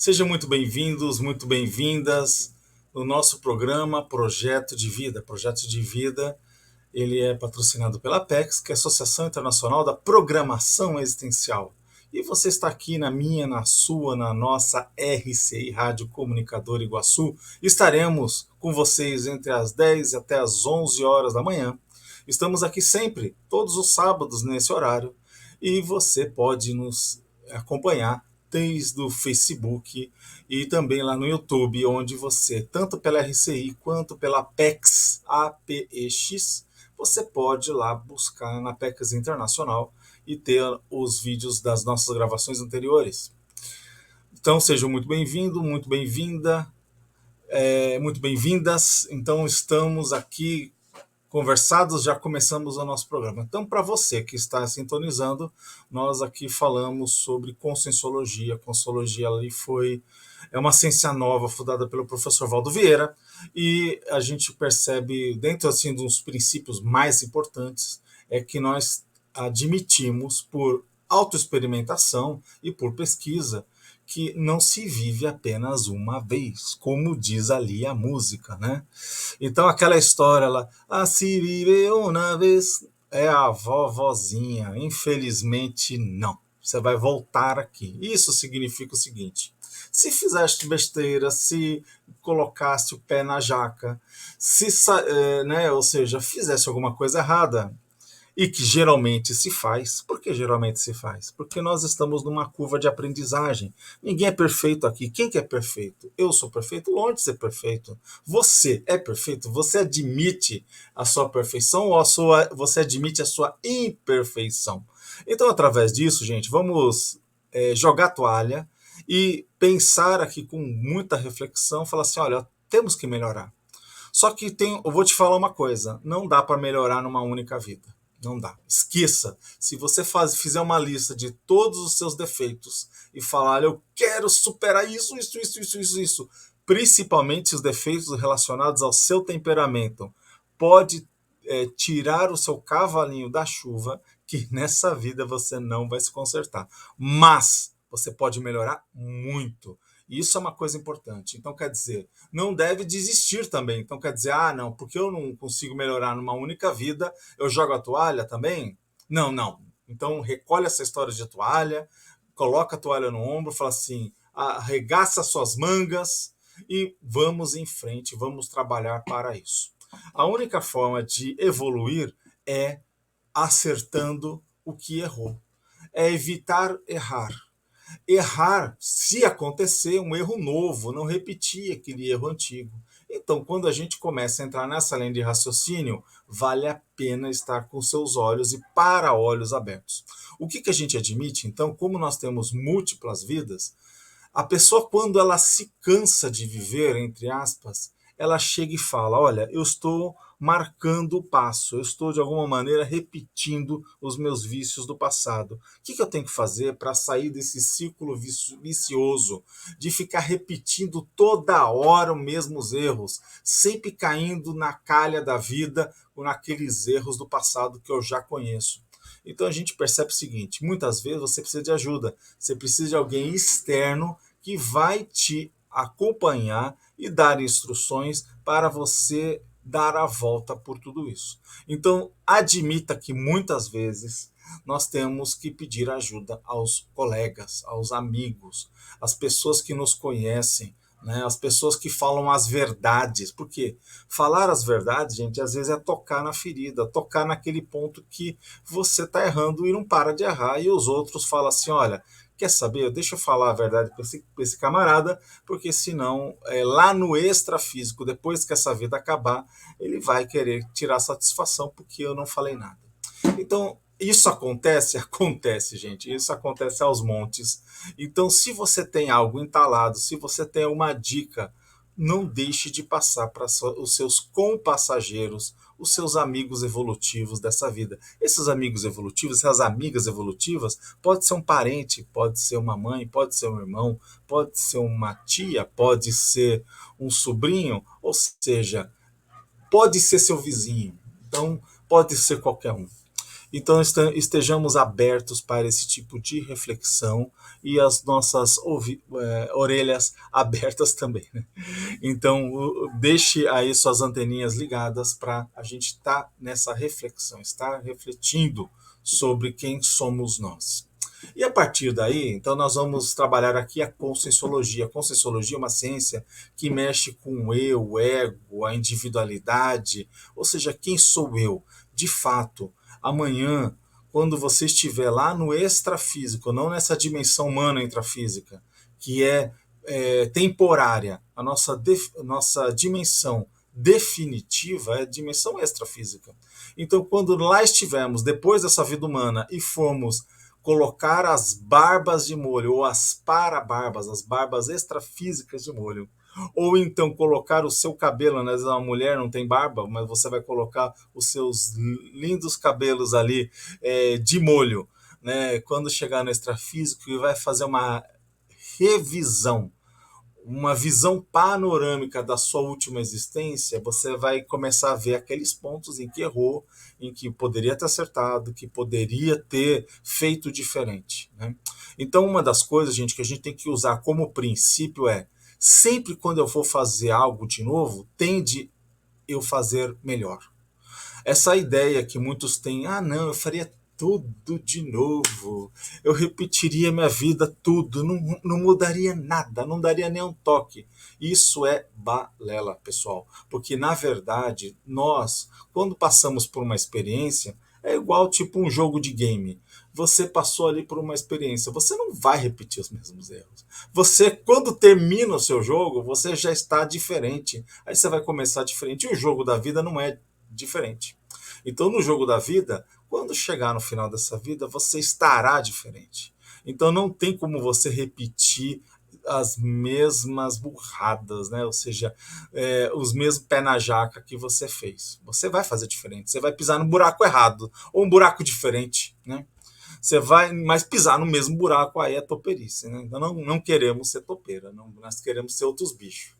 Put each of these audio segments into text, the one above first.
Sejam muito bem-vindos, muito bem-vindas no nosso programa Projeto de Vida. Projeto de Vida, ele é patrocinado pela Apex, que é a Associação Internacional da Programação Existencial. E você está aqui na minha, na sua, na nossa RCI Rádio Comunicador Iguaçu. Estaremos com vocês entre as 10 até as 11 horas da manhã. Estamos aqui sempre, todos os sábados nesse horário, e você pode nos acompanhar desde o Facebook e também lá no YouTube, onde você, tanto pela RCI quanto pela APEX, APEX, você pode ir lá buscar na APEX Internacional e ter os vídeos das nossas gravações anteriores. Então sejam muito bem-vindos, muito bem-vinda, muito bem-vindas. Então estamos aqui conversados, já começamos o nosso programa. Então, para você que está sintonizando, nós aqui falamos sobre Conscienciologia. A Conscienciologia ali é uma ciência nova fundada pelo professor Valdo Vieira, e a gente percebe, dentro assim dos princípios mais importantes, é que nós admitimos por autoexperimentação e por pesquisa que não se vive apenas uma vez, como diz ali a música, né? Então aquela história lá, se vive uma vez, é a vovozinha. Infelizmente não. Você vai voltar aqui. Isso significa o seguinte: se fizeste besteira, se colocaste o pé na jaca, ou seja, fizesse alguma coisa errada, e que geralmente se faz. Por que geralmente se faz? Porque nós estamos numa curva de aprendizagem. Ninguém é perfeito aqui. Quem que é perfeito? Eu sou perfeito? Longe de ser perfeito. Você é perfeito? Você admite a sua perfeição ou você admite a sua imperfeição? Então, através disso, gente, vamos jogar a toalha e pensar aqui com muita reflexão, falar assim, olha, temos que melhorar. Só que eu vou te falar uma coisa, não dá para melhorar numa única vida. Não dá. Esqueça. Se você fizer uma lista de todos os seus defeitos e falar, eu quero superar isso, principalmente os defeitos relacionados ao seu temperamento, pode tirar o seu cavalinho da chuva, que nessa vida você não vai se consertar. Mas você pode melhorar muito. Isso é uma coisa importante. Então, quer dizer, não deve desistir também. Então, quer dizer, não, porque eu não consigo melhorar numa única vida, eu jogo a toalha também? Não, não. Então, recolhe essa história de toalha, coloca a toalha no ombro, fala assim, arregaça suas mangas e vamos em frente, vamos trabalhar para isso. A única forma de evoluir é acertando o que errou. É evitar errar. Errar, se acontecer, um erro novo, não repetir aquele erro antigo. Então, quando a gente começa a entrar nessa linha de raciocínio, vale a pena estar com seus olhos e para-olhos abertos. O que a gente admite, então, como nós temos múltiplas vidas, a pessoa, quando ela se cansa de viver, entre aspas, ela chega e fala, olha, eu estou marcando o passo, eu estou de alguma maneira repetindo os meus vícios do passado. O que eu tenho que fazer para sair desse círculo vicioso de ficar repetindo toda hora os mesmos erros, sempre caindo na calha da vida ou naqueles erros do passado que eu já conheço? Então a gente percebe o seguinte, muitas vezes você precisa de ajuda, você precisa de alguém externo que vai te acompanhar e dar instruções para você dar a volta por tudo isso. Então, admita que muitas vezes nós temos que pedir ajuda aos colegas, aos amigos, às pessoas que nos conhecem, né? As pessoas que falam as verdades. Porque falar as verdades, gente, às vezes é tocar na ferida, tocar naquele ponto que você está errando e não para de errar, e os outros falam assim, olha, quer saber? Deixa eu falar a verdade para esse camarada, porque senão, lá no extrafísico, depois que essa vida acabar, ele vai querer tirar satisfação porque eu não falei nada. Então, isso acontece? Acontece, gente. Isso acontece aos montes. Então, se você tem algo entalado, se você tem uma dica, não deixe de passar para os seus compassageiros, os seus amigos evolutivos dessa vida. Esses amigos evolutivos, essas amigas evolutivas, pode ser um parente, pode ser uma mãe, pode ser um irmão, pode ser uma tia, pode ser um sobrinho, ou seja, pode ser seu vizinho. Então, pode ser qualquer um. Então estejamos abertos para esse tipo de reflexão e as nossas orelhas abertas também, né? Então deixe aí suas anteninhas ligadas para a gente estar nessa reflexão, estar refletindo sobre quem somos nós. E a partir daí, então nós vamos trabalhar aqui a conscienciologia. A conscienciologia é uma ciência que mexe com o eu, o ego, a individualidade, ou seja, quem sou eu? De fato, amanhã, quando você estiver lá no extrafísico, não nessa dimensão humana intrafísica, que é temporária, a nossa dimensão definitiva é a dimensão extrafísica. Então, quando lá estivermos, depois dessa vida humana, e formos colocar as barbas de molho, ou as parabarbas, as barbas extrafísicas de molho, ou então colocar o seu cabelo, né? Uma mulher não tem barba, mas você vai colocar os seus lindos cabelos ali de molho, né? Quando chegar no extrafísico, e vai fazer uma revisão, uma visão panorâmica da sua última existência, você vai começar a ver aqueles pontos em que errou, em que poderia ter acertado, que poderia ter feito diferente, né? Então, uma das coisas, gente, que a gente tem que usar como princípio sempre quando eu for fazer algo de novo, tende eu fazer melhor. Essa ideia que muitos têm, não, eu faria tudo de novo, eu repetiria minha vida tudo, não mudaria nada, não daria nem um toque. Isso é balela, pessoal, porque na verdade nós, quando passamos por uma experiência, é igual tipo um jogo de game. Você passou ali por uma experiência, você não vai repetir os mesmos erros. Você, quando termina o seu jogo, você já está diferente. Aí você vai começar diferente. E o jogo da vida não é diferente. Então, no jogo da vida, quando chegar no final dessa vida, você estará diferente. Então, não tem como você repetir as mesmas burradas, né? Ou seja, os mesmos pé na jaca que você fez. Você vai fazer diferente. Você vai pisar no buraco errado ou um buraco diferente, né? Você vai, mas pisar no mesmo buraco aí é toperice, né? Então, não queremos ser topeira, nós queremos ser outros bichos.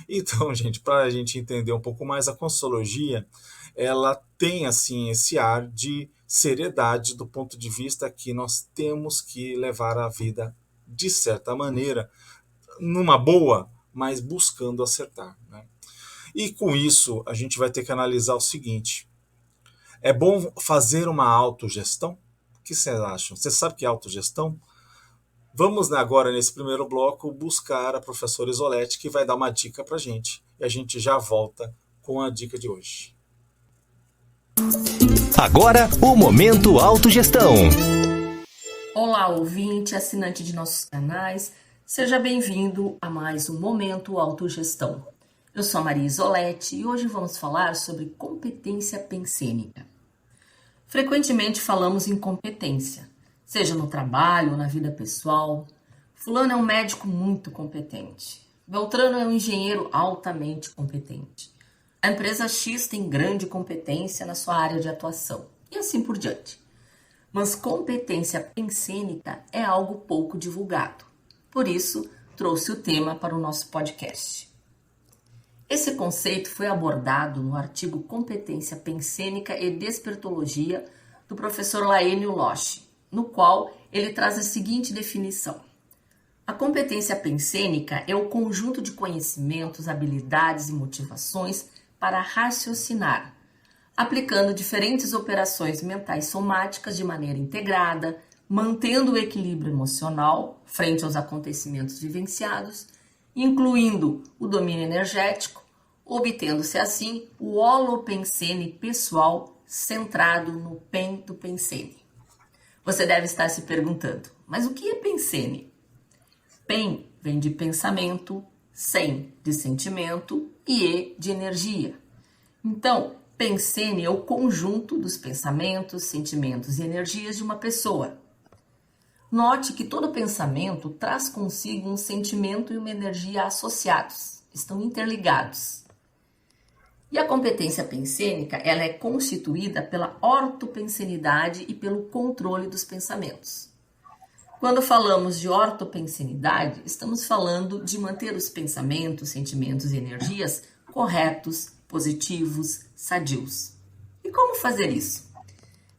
Então, gente, para a gente entender um pouco mais, a Conscienciologia, ela tem assim esse ar de seriedade do ponto de vista que nós temos que levar a vida de certa maneira, numa boa, mas buscando acertar, né? E com isso, a gente vai ter que analisar o seguinte: é bom fazer uma autogestão? O que vocês acham? Você sabe o que é autogestão? Vamos agora, nesse primeiro bloco, buscar a professora Isolete, que vai dar uma dica para a gente. E a gente já volta com a dica de hoje. Agora, o Momento Autogestão. Olá, ouvinte, assinante de nossos canais. Seja bem-vindo a mais um Momento Autogestão. Eu sou a Maria Isolete e hoje vamos falar sobre competência pensênica. Frequentemente falamos em competência, seja no trabalho ou na vida pessoal. Fulano é um médico muito competente. Beltrano é um engenheiro altamente competente. A empresa X tem grande competência na sua área de atuação. E assim por diante. Mas competência pensênica é algo pouco divulgado. Por isso, trouxe o tema para o nosso podcast. Esse conceito foi abordado no artigo Competência Pensênica e Despertologia do professor Laênio Loche, no qual ele traz a seguinte definição. A competência pensênica é o conjunto de conhecimentos, habilidades e motivações para raciocinar, aplicando diferentes operações mentais somáticas de maneira integrada, mantendo o equilíbrio emocional frente aos acontecimentos vivenciados, incluindo o domínio energético, obtendo-se assim o holopensene pessoal centrado no PEN do pensene. Você deve estar se perguntando, mas o que é pensene? PEN vem de pensamento, SEN de sentimento e E de energia. Então, pensene é o conjunto dos pensamentos, sentimentos e energias de uma pessoa. Note que todo pensamento traz consigo um sentimento e uma energia associados, estão interligados. E a competência pensênica, ela é constituída pela ortopensenidade e pelo controle dos pensamentos. Quando falamos de ortopensenidade, estamos falando de manter os pensamentos, sentimentos e energias corretos, positivos, sadios. E como fazer isso?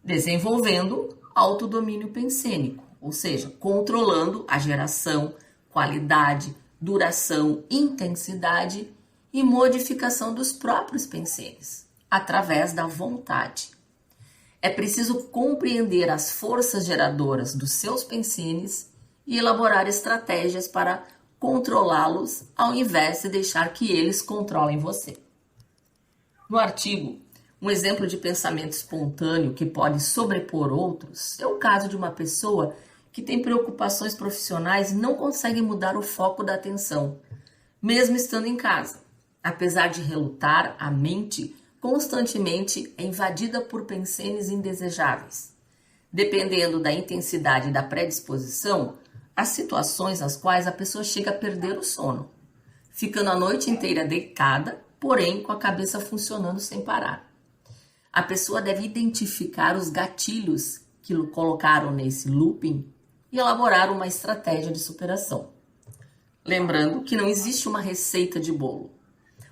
desenvolvendo autodomínio pensênico, ou seja, controlando a geração, qualidade, duração, intensidade e modificação dos próprios pensenes, através da vontade. É preciso compreender as forças geradoras dos seus pensenes e elaborar estratégias para controlá-los, ao invés de deixar que eles controlem você. No artigo, um exemplo de pensamento espontâneo que pode sobrepor outros é o caso de uma pessoa que tem preocupações profissionais e não consegue mudar o foco da atenção, mesmo estando em casa. Apesar de relutar, a mente constantemente é invadida por pensenes indesejáveis. Dependendo da intensidade da predisposição, há situações nas quais a pessoa chega a perder o sono, ficando a noite inteira deitada, porém com a cabeça funcionando sem parar. A pessoa deve identificar os gatilhos que o colocaram nesse looping e elaborar uma estratégia de superação. Lembrando que não existe uma receita de bolo.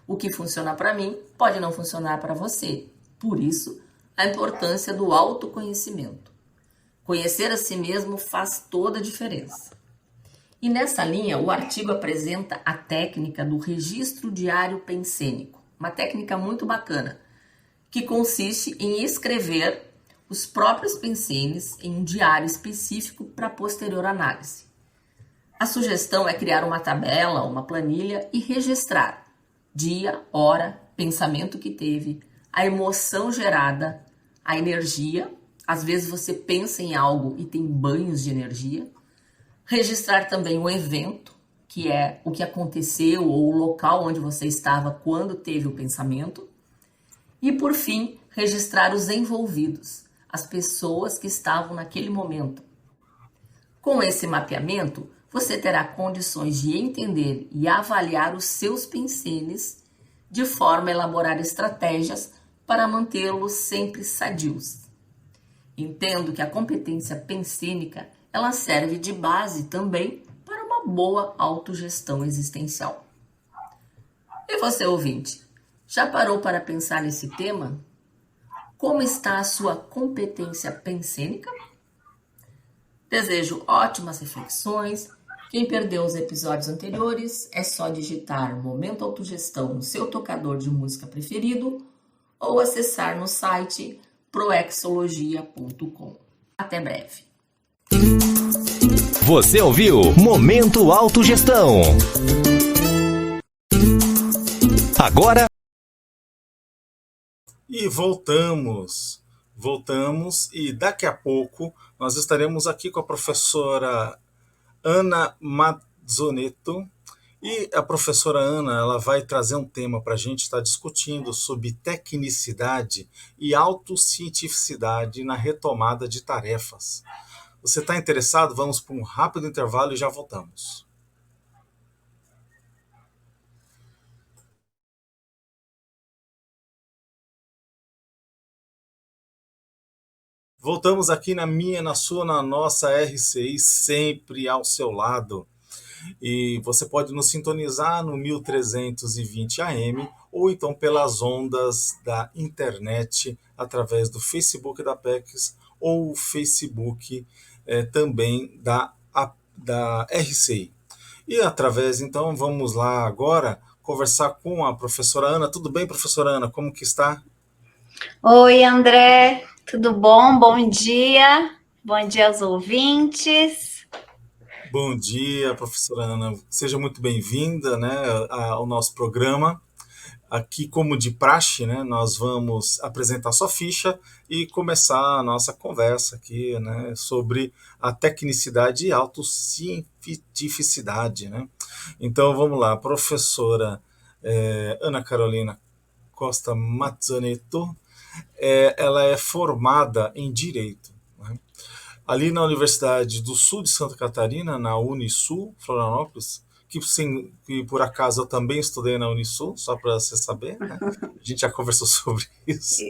O que funciona para mim pode não funcionar para você. Por isso, a importância do autoconhecimento. Conhecer a si mesmo faz toda a diferença. E nessa linha, o artigo apresenta a técnica do registro diário pensênico, uma técnica muito bacana, que consiste em escrever os próprios pensenes em um diário específico para posterior análise. A sugestão é criar uma tabela, uma planilha e registrar dia, hora, pensamento que teve, a emoção gerada, a energia. Às vezes você pensa em algo e tem banhos de energia. Registrar também o evento, que é o que aconteceu ou o local onde você estava quando teve o pensamento. E, por fim, registrar os envolvidos, as pessoas que estavam naquele momento. Com esse mapeamento, você terá condições de entender e avaliar os seus pensenes, de forma a elaborar estratégias para mantê-los sempre sadios. Entendo que a competência pensênica ela serve de base também para uma boa autogestão existencial. E você, ouvinte, já parou para pensar nesse tema? Como está a sua competência pensênica? Desejo ótimas reflexões. Quem perdeu os episódios anteriores, é só digitar Momento Autogestão no seu tocador de música preferido ou acessar no site proexologia.com. Até breve. Você ouviu Momento Autogestão. Agora. E voltamos e daqui a pouco nós estaremos aqui com a professora Ana Mazzonetto. E a professora Ana ela vai trazer um tema para a gente estar discutindo sobre tecnicidade e autocientificidade na retomada de tarefas. Você está interessado? Vamos para um rápido intervalo e já voltamos. Voltamos aqui na minha, na sua, na nossa RCI, sempre ao seu lado. E você pode nos sintonizar no 1320 AM ou então pelas ondas da internet através do Facebook da PEX ou o Facebook também da RCI. E através, então, vamos lá agora conversar com a professora Ana. Tudo bem, professora Ana? Como que está? Oi, André. Tudo bom? Bom dia. Bom dia aos ouvintes. Bom dia, professora Ana. Seja muito bem-vinda, né, ao nosso programa. Aqui, como de praxe, né, nós vamos apresentar sua ficha e começar a nossa conversa aqui, né, sobre a tecnicidade e autocientificidade, né? Então, vamos lá, professora Ana Carolina Costa Mazzonetto, ela é formada em Direito, né? Ali na Universidade do Sul de Santa Catarina, na Unisul, Florianópolis, que por acaso eu também estudei na Unisul, só para você saber, né? A gente já conversou sobre isso.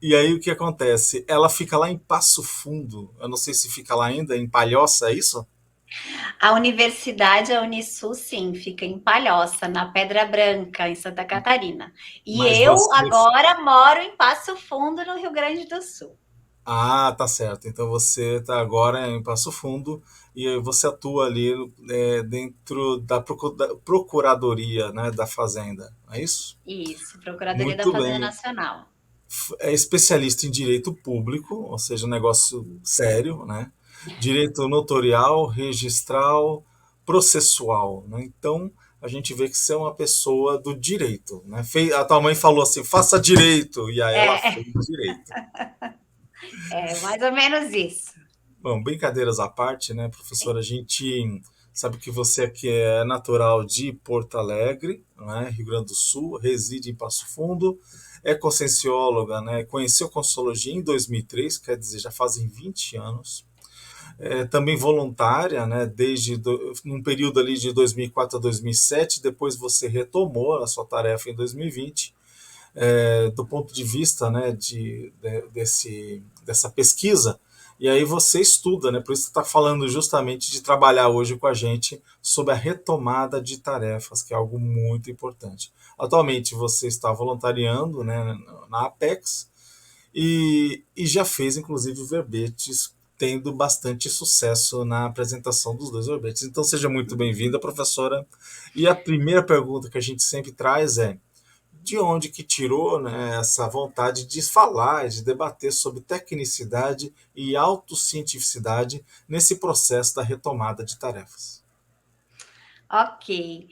E aí o que acontece? Ela fica lá em Passo Fundo, eu não sei se fica lá ainda, em Palhoça, é isso? A universidade, a Unisul, sim, fica em Palhoça, na Pedra Branca, em Santa Catarina. E Mas eu você. agora moro em Passo Fundo, no Rio Grande do Sul. Ah, tá certo. Então você está agora em Passo Fundo e aí você atua ali dentro da Procuradoria, né, da Fazenda, não é isso? Isso, Procuradoria da Muito Fazenda bem. Nacional. É especialista em direito público, ou seja, um negócio sério, né? Direito notorial, registral, processual, né? Então a gente vê que você é uma pessoa do direito, né? A tua mãe falou assim, faça direito, e aí ela É, fez direito. é mais ou menos isso. Bom, brincadeiras à parte, né, professora? A gente sabe que você aqui é natural de Porto Alegre, né, Rio Grande do Sul, reside em Passo Fundo, é consciencióloga, né, conheceu Consciologia em 2003, quer dizer, já fazem 20 anos. É também voluntária, né, num período ali de 2004 a 2007, depois você retomou a sua tarefa em 2020. Do ponto de vista, né, dessa pesquisa, e aí você estuda, né, por isso você está falando justamente de trabalhar hoje com a gente sobre a retomada de tarefas, que é algo muito importante. Atualmente você está voluntariando, né, na Apex e já fez inclusive verbetes, tendo bastante sucesso na apresentação dos dois verbetes. Então seja muito bem-vinda, professora. E a primeira pergunta que a gente sempre traz é: de onde que tirou, né, essa vontade de falar, de debater sobre tecnicidade e autocientificidade nesse processo da retomada de tarefas? Ok.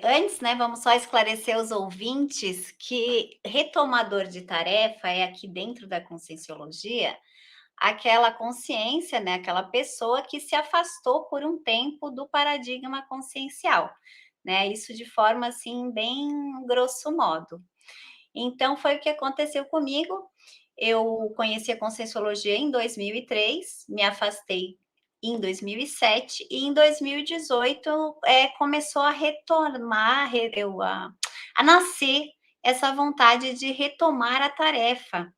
Antes, né, vamos só esclarecer os ouvintes que retomador de tarefa é aqui dentro da Conscienciologia aquela consciência, né, aquela pessoa que se afastou por um tempo do paradigma consciencial, né? Isso de forma assim bem grosso modo. Então foi o que aconteceu comigo. Eu conheci a Conscienciologia em 2003, me afastei em 2007 e em 2018 começou a retomar, a nascer essa vontade de retomar a tarefa.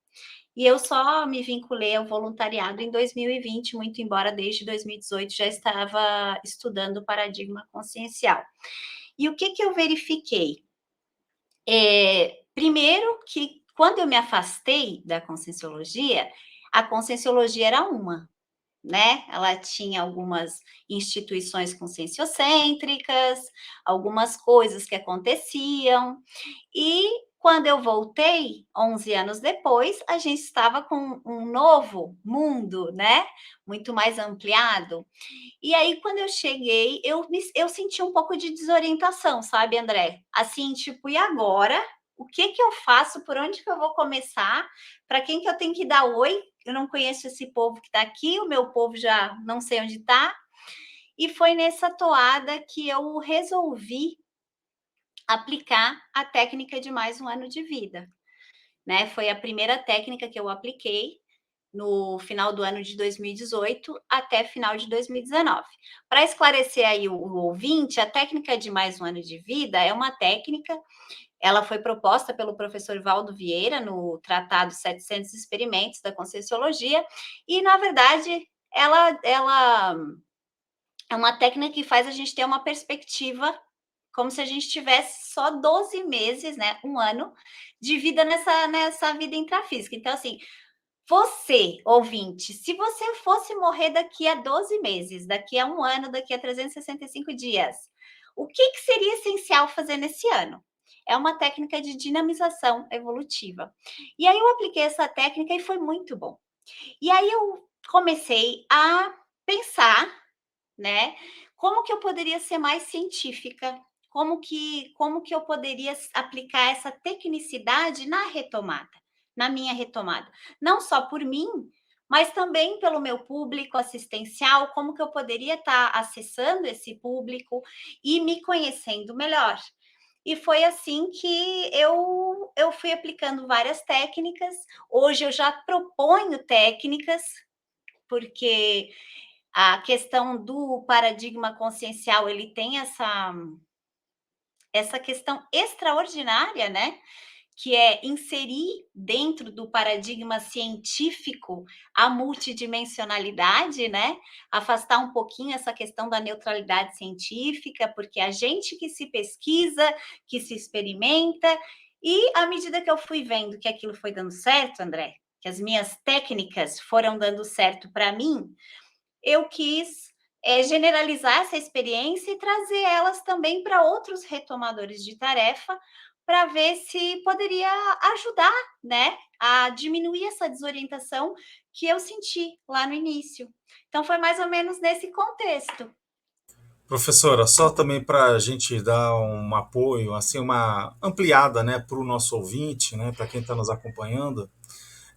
E eu só me vinculei ao voluntariado em 2020, muito embora desde 2018 já estava estudando o paradigma consciencial. E o que, que eu verifiquei? Primeiro, que quando eu me afastei da conscienciologia, a conscienciologia era uma, né? Ela tinha algumas instituições conscienciocêntricas, algumas coisas que aconteciam, e quando eu voltei, 11 anos depois, a gente estava com um novo mundo, né? Muito mais ampliado. E aí, quando eu cheguei, eu senti um pouco de desorientação, sabe, André? Assim, tipo, e agora? O que que eu faço? Por onde que eu vou começar? Para quem que eu tenho que dar oi? Eu não conheço esse povo que está aqui, o meu povo já não sei onde está. E foi nessa toada que eu resolvi aplicar a técnica de mais um ano de vida, né? Foi a primeira técnica que eu apliquei no final do ano de 2018 até final de 2019. Para esclarecer aí o ouvinte, a técnica de mais um ano de vida é uma técnica, ela foi proposta pelo professor Valdo Vieira no Tratado 700 Experimentos da Conscienciologia, e, na verdade, ela é uma técnica que faz a gente ter uma perspectiva como se a gente tivesse só 12 meses, né, um ano, de vida nessa vida intrafísica. Então, assim, você, ouvinte, se você fosse morrer daqui a 12 meses, daqui a um ano, daqui a 365 dias, o que, que seria essencial fazer nesse ano? É uma técnica de dinamização evolutiva. E aí eu apliquei essa técnica e foi muito bom. E aí eu comecei a pensar, né, como que eu poderia ser mais científica, como que eu poderia aplicar essa tecnicidade na retomada, na minha retomada. Não só por mim, mas também pelo meu público assistencial, como que eu poderia estar acessando esse público e me conhecendo melhor. E foi assim que eu fui aplicando várias técnicas. Hoje eu já proponho técnicas, porque a questão do paradigma consciencial, ele tem essa questão extraordinária, né, que é inserir dentro do paradigma científico a multidimensionalidade, né? Afastar um pouquinho essa questão da neutralidade científica, porque a gente que se pesquisa, que se experimenta, e à medida que eu fui vendo que aquilo foi dando certo, André, que as minhas técnicas foram dando certo para mim, eu quis generalizar essa experiência e trazer elas também para outros retomadores de tarefa, para ver se poderia ajudar, né, a diminuir essa desorientação que eu senti lá no início. Então, foi mais ou menos nesse contexto. Professora, só também para a gente dar um apoio, assim, uma ampliada, né, para o nosso ouvinte, né, para quem está nos acompanhando,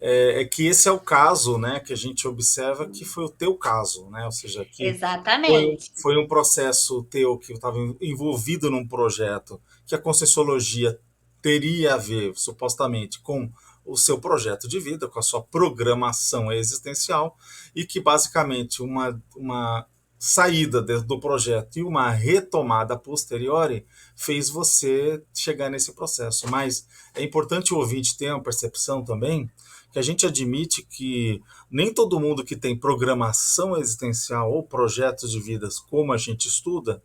é que esse é o caso, né, que a gente observa que foi o teu caso, né, ou seja, que Exatamente. foi um processo teu que estava envolvido num projeto que a Conscienciologia teria a ver, supostamente, com o seu projeto de vida, com a sua programação existencial, e que basicamente uma saída do projeto e uma retomada posteriori fez você chegar nesse processo. Mas é importante o ouvinte ter uma percepção também que a gente admite que nem todo mundo que tem programação existencial ou projetos de vidas como a gente estuda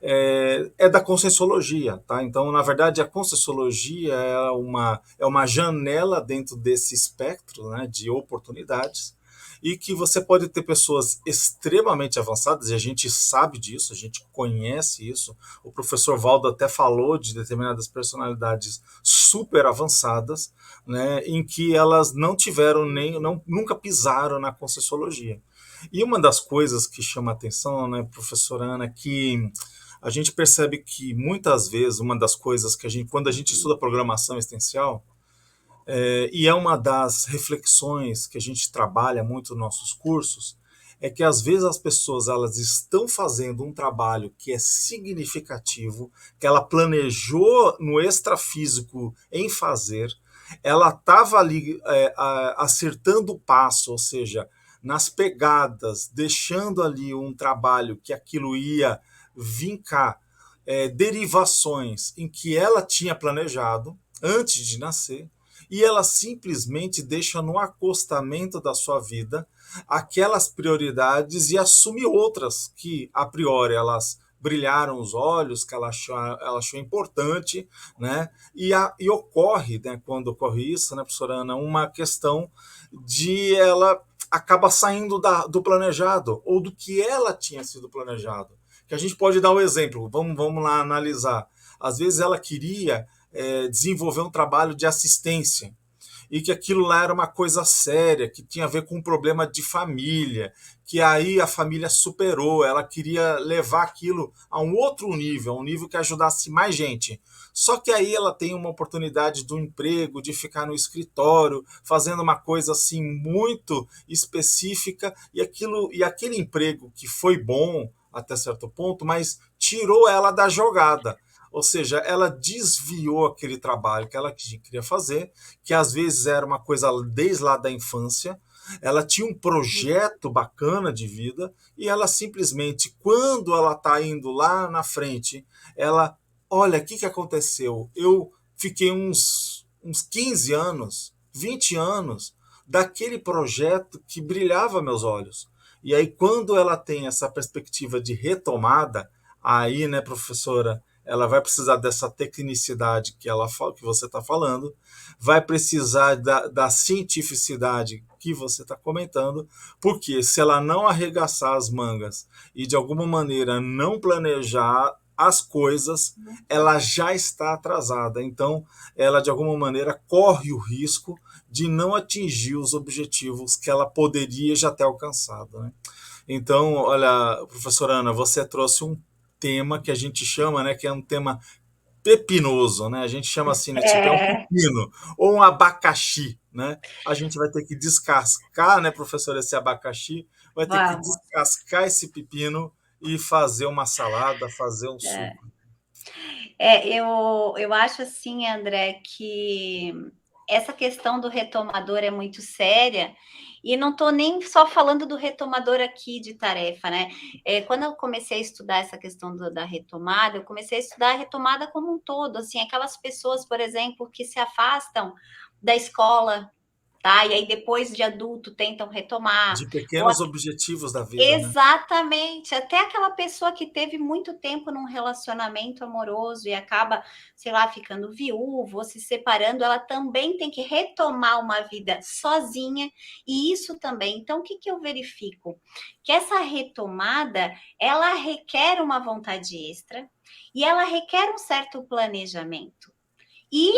é da Conscienciologia, tá? Então, na verdade, a Conscienciologia é uma janela dentro desse espectro, né, de oportunidades e que você pode ter pessoas extremamente avançadas, e a gente sabe disso, a gente conhece isso. O professor Valdo até falou de determinadas personalidades super avançadas, né, em que elas não tiveram nunca pisaram na Conscienciologia. E uma das coisas que chama a atenção, né, professora Ana, que a gente percebe que muitas vezes uma das coisas que quando a gente estuda programação existencial, e é uma das reflexões que a gente trabalha muito nos nossos cursos, é que às vezes as pessoas elas estão fazendo um trabalho que é significativo, que ela planejou no extrafísico em fazer, ela estava ali acertando o passo, ou seja, nas pegadas, deixando ali um trabalho que aquilo ia vincar derivações em que ela tinha planejado antes de nascer, e ela simplesmente deixa no acostamento da sua vida aquelas prioridades e assume outras que, a priori, elas brilharam os olhos, que ela achou importante, né? E ocorre, né, quando ocorre isso, né, professora Ana, uma questão de ela acaba saindo do planejado, ou do que ela tinha sido planejado. Que a gente pode dar um exemplo, vamos lá analisar. Às vezes ela queria desenvolver um trabalho de assistência e que aquilo lá era uma coisa séria, que tinha a ver com um problema de família, que aí a família superou, ela queria levar aquilo a um outro nível, a um nível que ajudasse mais gente. Só que aí ela tem uma oportunidade do emprego, de ficar no escritório, fazendo uma coisa assim muito específica, e aquele emprego que foi bom até certo ponto, mas tirou ela da jogada. Ou seja, ela desviou aquele trabalho que ela queria fazer, que às vezes era uma coisa desde lá da infância. Ela tinha um projeto bacana de vida e ela simplesmente, quando ela está indo lá na frente, ela, olha, o que aconteceu? Eu fiquei uns 15 anos, 20 anos daquele projeto que brilhava meus olhos. E aí, quando ela tem essa perspectiva de retomada, aí, né, professora, ela vai precisar dessa tecnicidade que você está falando, vai precisar da cientificidade que você está comentando, porque se ela não arregaçar as mangas e de alguma maneira não planejar as coisas, ela já está atrasada. Então, ela de alguma maneira corre o risco de não atingir os objetivos que ela poderia já ter alcançado, né? Então, olha, professora Ana, você trouxe um tema que a gente chama, né, que é um tema pepinoso, né? A gente chama assim, né, tipo, é um É, pepino ou um abacaxi, né? A gente vai ter que descascar, né, professor, esse abacaxi, vai ter que vamos. descascar esse pepino e fazer uma salada, fazer um suco. Eu acho assim, André, que essa questão do retomador é muito séria E não estou nem só falando do retomador aqui de tarefa, né? Quando eu comecei a estudar essa questão da retomada, eu comecei a estudar a retomada como um todo, assim, aquelas pessoas, por exemplo, que se afastam da escola, tá? E aí depois de adulto tentam retomar, De ou pequenos objetivos da vida, né? exatamente, até aquela pessoa que teve muito tempo num relacionamento amoroso e acaba, sei lá, ficando viúva ou se separando, ela também tem que retomar uma vida sozinha, e isso também. Então, o que eu verifico? Que essa retomada, ela requer uma vontade extra e ela requer um certo planejamento. E,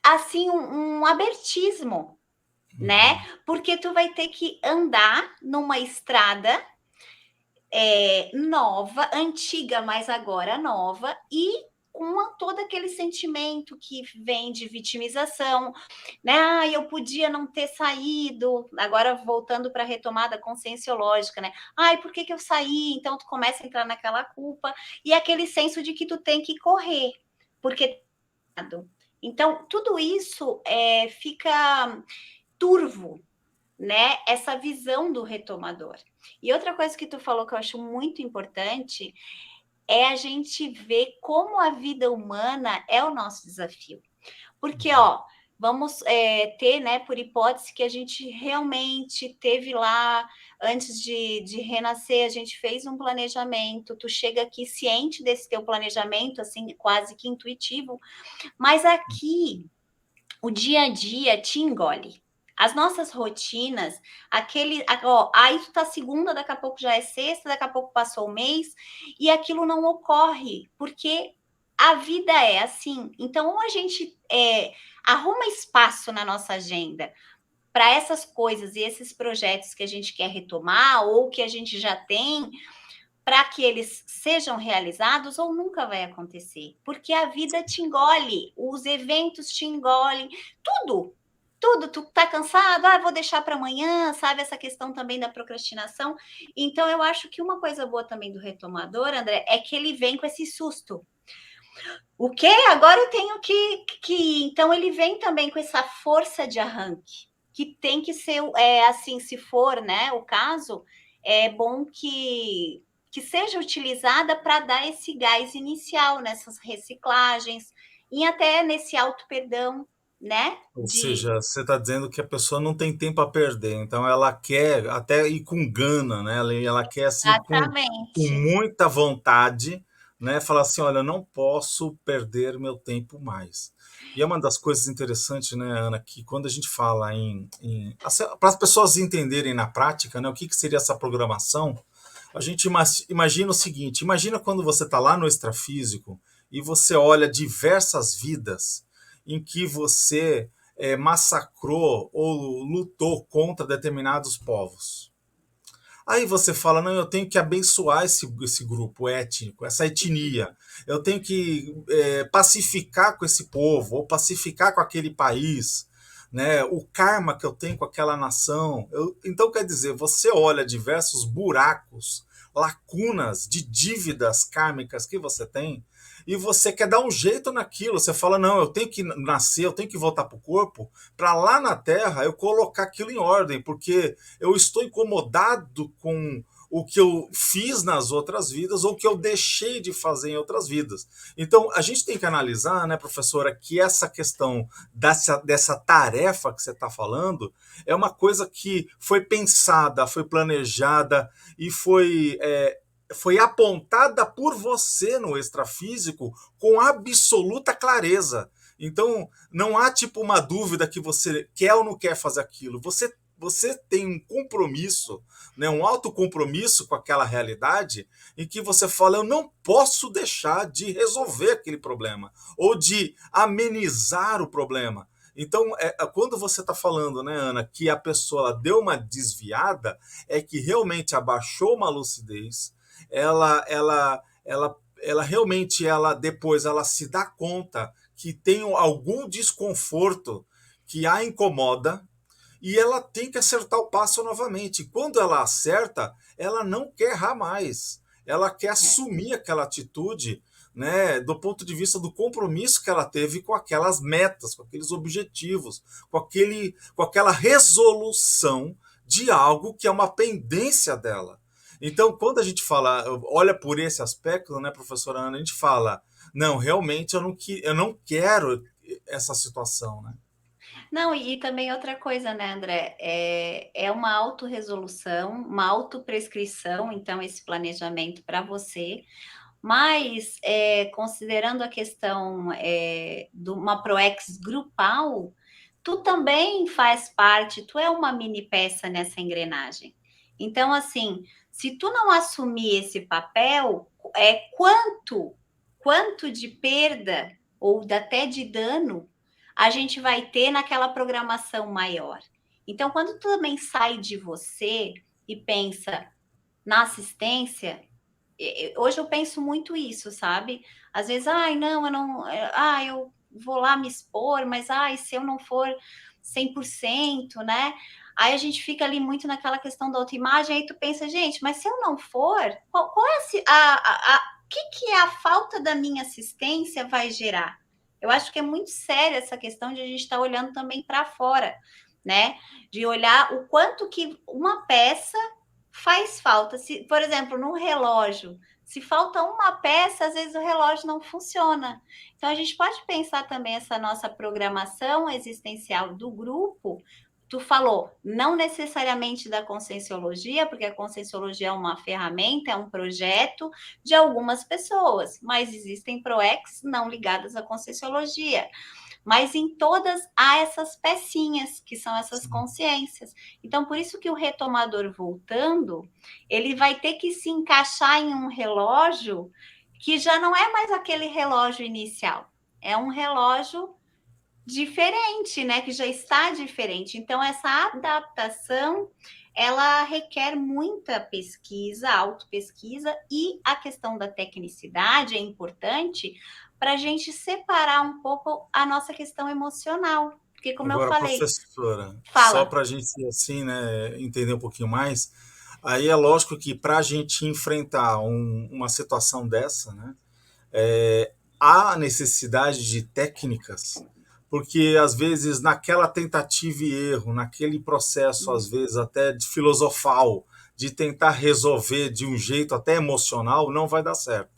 assim, um abertismo, né? Porque tu vai ter que andar numa estrada nova, antiga, mas agora nova, e com todo aquele sentimento que vem de vitimização, né? Ah, eu podia não ter saído. Agora voltando para a retomada conscienciológica, né? Ai, por que eu saí? Então tu começa a entrar naquela culpa e aquele senso de que tu tem que correr, porque então tudo isso fica turvo, né? Essa visão do retomador. E outra coisa que tu falou que eu acho muito importante é a gente ver como a vida humana é o nosso desafio. Porque, ó, vamos ter, né, por hipótese, que a gente realmente teve lá, antes de renascer, a gente fez um planejamento, tu chega aqui ciente desse teu planejamento, assim, quase que intuitivo, mas aqui o dia a dia te engole. As nossas rotinas, aí tu tá segunda, daqui a pouco já é sexta, daqui a pouco passou o mês, e aquilo não ocorre, porque a vida é assim. Então, ou a gente arruma espaço na nossa agenda para essas coisas e esses projetos que a gente quer retomar, ou que a gente já tem, para que eles sejam realizados, ou nunca vai acontecer, porque a vida te engole, os eventos te engolem, tudo, tudo. Tu tá cansado, vou deixar para amanhã, sabe? Essa questão também da procrastinação. Então, eu acho que uma coisa boa também do retomador, André, é que ele vem com esse susto. O quê? Agora eu tenho que ir. Então, ele vem também com essa força de arranque, que tem que ser, assim, se for, né, o caso, é bom que seja utilizada para dar esse gás inicial nessas reciclagens e até nesse auto-perdão, né? Ou seja, você está dizendo que a pessoa não tem tempo a perder, então ela quer até ir com gana, né? Ela quer assim com Exatamente. muita vontade, né? Falar assim, olha, eu não posso perder meu tempo mais. E é uma das coisas interessantes, né, Ana, que quando a gente fala para as pessoas entenderem na prática, né, o que seria essa programação, a gente imagina o seguinte: imagina quando você está lá no extrafísico e você olha diversas vidas em que você massacrou ou lutou contra determinados povos. Aí você fala, não, eu tenho que abençoar esse grupo étnico, essa etnia. Eu tenho que pacificar com esse povo, ou pacificar com aquele país, né? O karma que eu tenho com aquela nação. Então, quer dizer, você olha diversos buracos, lacunas de dívidas kármicas que você tem, e você quer dar um jeito naquilo. Você fala, não, eu tenho que nascer, eu tenho que voltar para o corpo, para lá na Terra eu colocar aquilo em ordem, porque eu estou incomodado com o que eu fiz nas outras vidas ou que eu deixei de fazer em outras vidas. Então, a gente tem que analisar, né, professora, que essa questão dessa tarefa que você está falando é uma coisa que foi pensada, foi planejada e foi apontada por você no extrafísico com absoluta clareza. Então, não há tipo uma dúvida que você quer ou não quer fazer aquilo. Você tem um compromisso, né, um autocompromisso com aquela realidade em que você fala, eu não posso deixar de resolver aquele problema ou de amenizar o problema. Então, quando você está falando, né, Ana, que a pessoa deu uma desviada, é que realmente abaixou uma lucidez, ela realmente depois ela se dá conta que tem algum desconforto que a incomoda e ela tem que acertar o passo novamente. Quando ela acerta, ela não quer errar mais. Ela quer assumir aquela atitude, né, do ponto de vista do compromisso que ela teve com aquelas metas, com aqueles objetivos, com aquela resolução de algo que é uma pendência dela. Então, quando a gente fala, olha por esse aspecto, né, professora Ana, a gente fala, não, realmente eu não quero essa situação, né? Não, e também outra coisa, né, André? É uma autorresolução, uma autoprescrição, então, esse planejamento para você, mas considerando a questão de uma ProEx grupal, tu também faz parte, tu é uma mini peça nessa engrenagem. Então, assim, se tu não assumir esse papel, quanto de perda ou até de dano a gente vai ter naquela programação maior. Então, quando tu também sai de você e pensa na assistência, hoje eu penso muito isso, sabe? Às vezes, ai, não, eu não, eu vou lá me expor, mas ai, se eu não for 100%, né? Aí a gente fica ali muito naquela questão da autoimagem, aí tu pensa, gente, mas se eu não for, qual é que a falta da minha assistência vai gerar? Eu acho que é muito séria essa questão de a gente estar olhando também para fora, né? De olhar o quanto que uma peça faz falta. Se, por exemplo, num relógio, se falta uma peça, às vezes o relógio não funciona. Então, a gente pode pensar também essa nossa programação existencial do grupo. Tu falou, não necessariamente da conscienciologia, porque a conscienciologia é uma ferramenta, é um projeto de algumas pessoas, mas existem ProEx não ligadas à conscienciologia. Mas em todas há essas pecinhas, que são essas Sim. consciências. Então, por isso que o retomador voltando, ele vai ter que se encaixar em um relógio que já não é mais aquele relógio inicial. É um relógio diferente, né? Que já está diferente. Então, essa adaptação, ela requer muita pesquisa, autopesquisa, e a questão da tecnicidade é importante para a gente separar um pouco a nossa questão emocional. Porque, como eu Agora, falei, professora, só fala. para a gente assim, né, entender um pouquinho mais, aí é lógico que para a gente enfrentar uma situação dessa, né, há necessidade de técnicas, porque às vezes naquela tentativa e erro, naquele processo, às vezes até de filosofal, de tentar resolver de um jeito até emocional, não vai dar certo.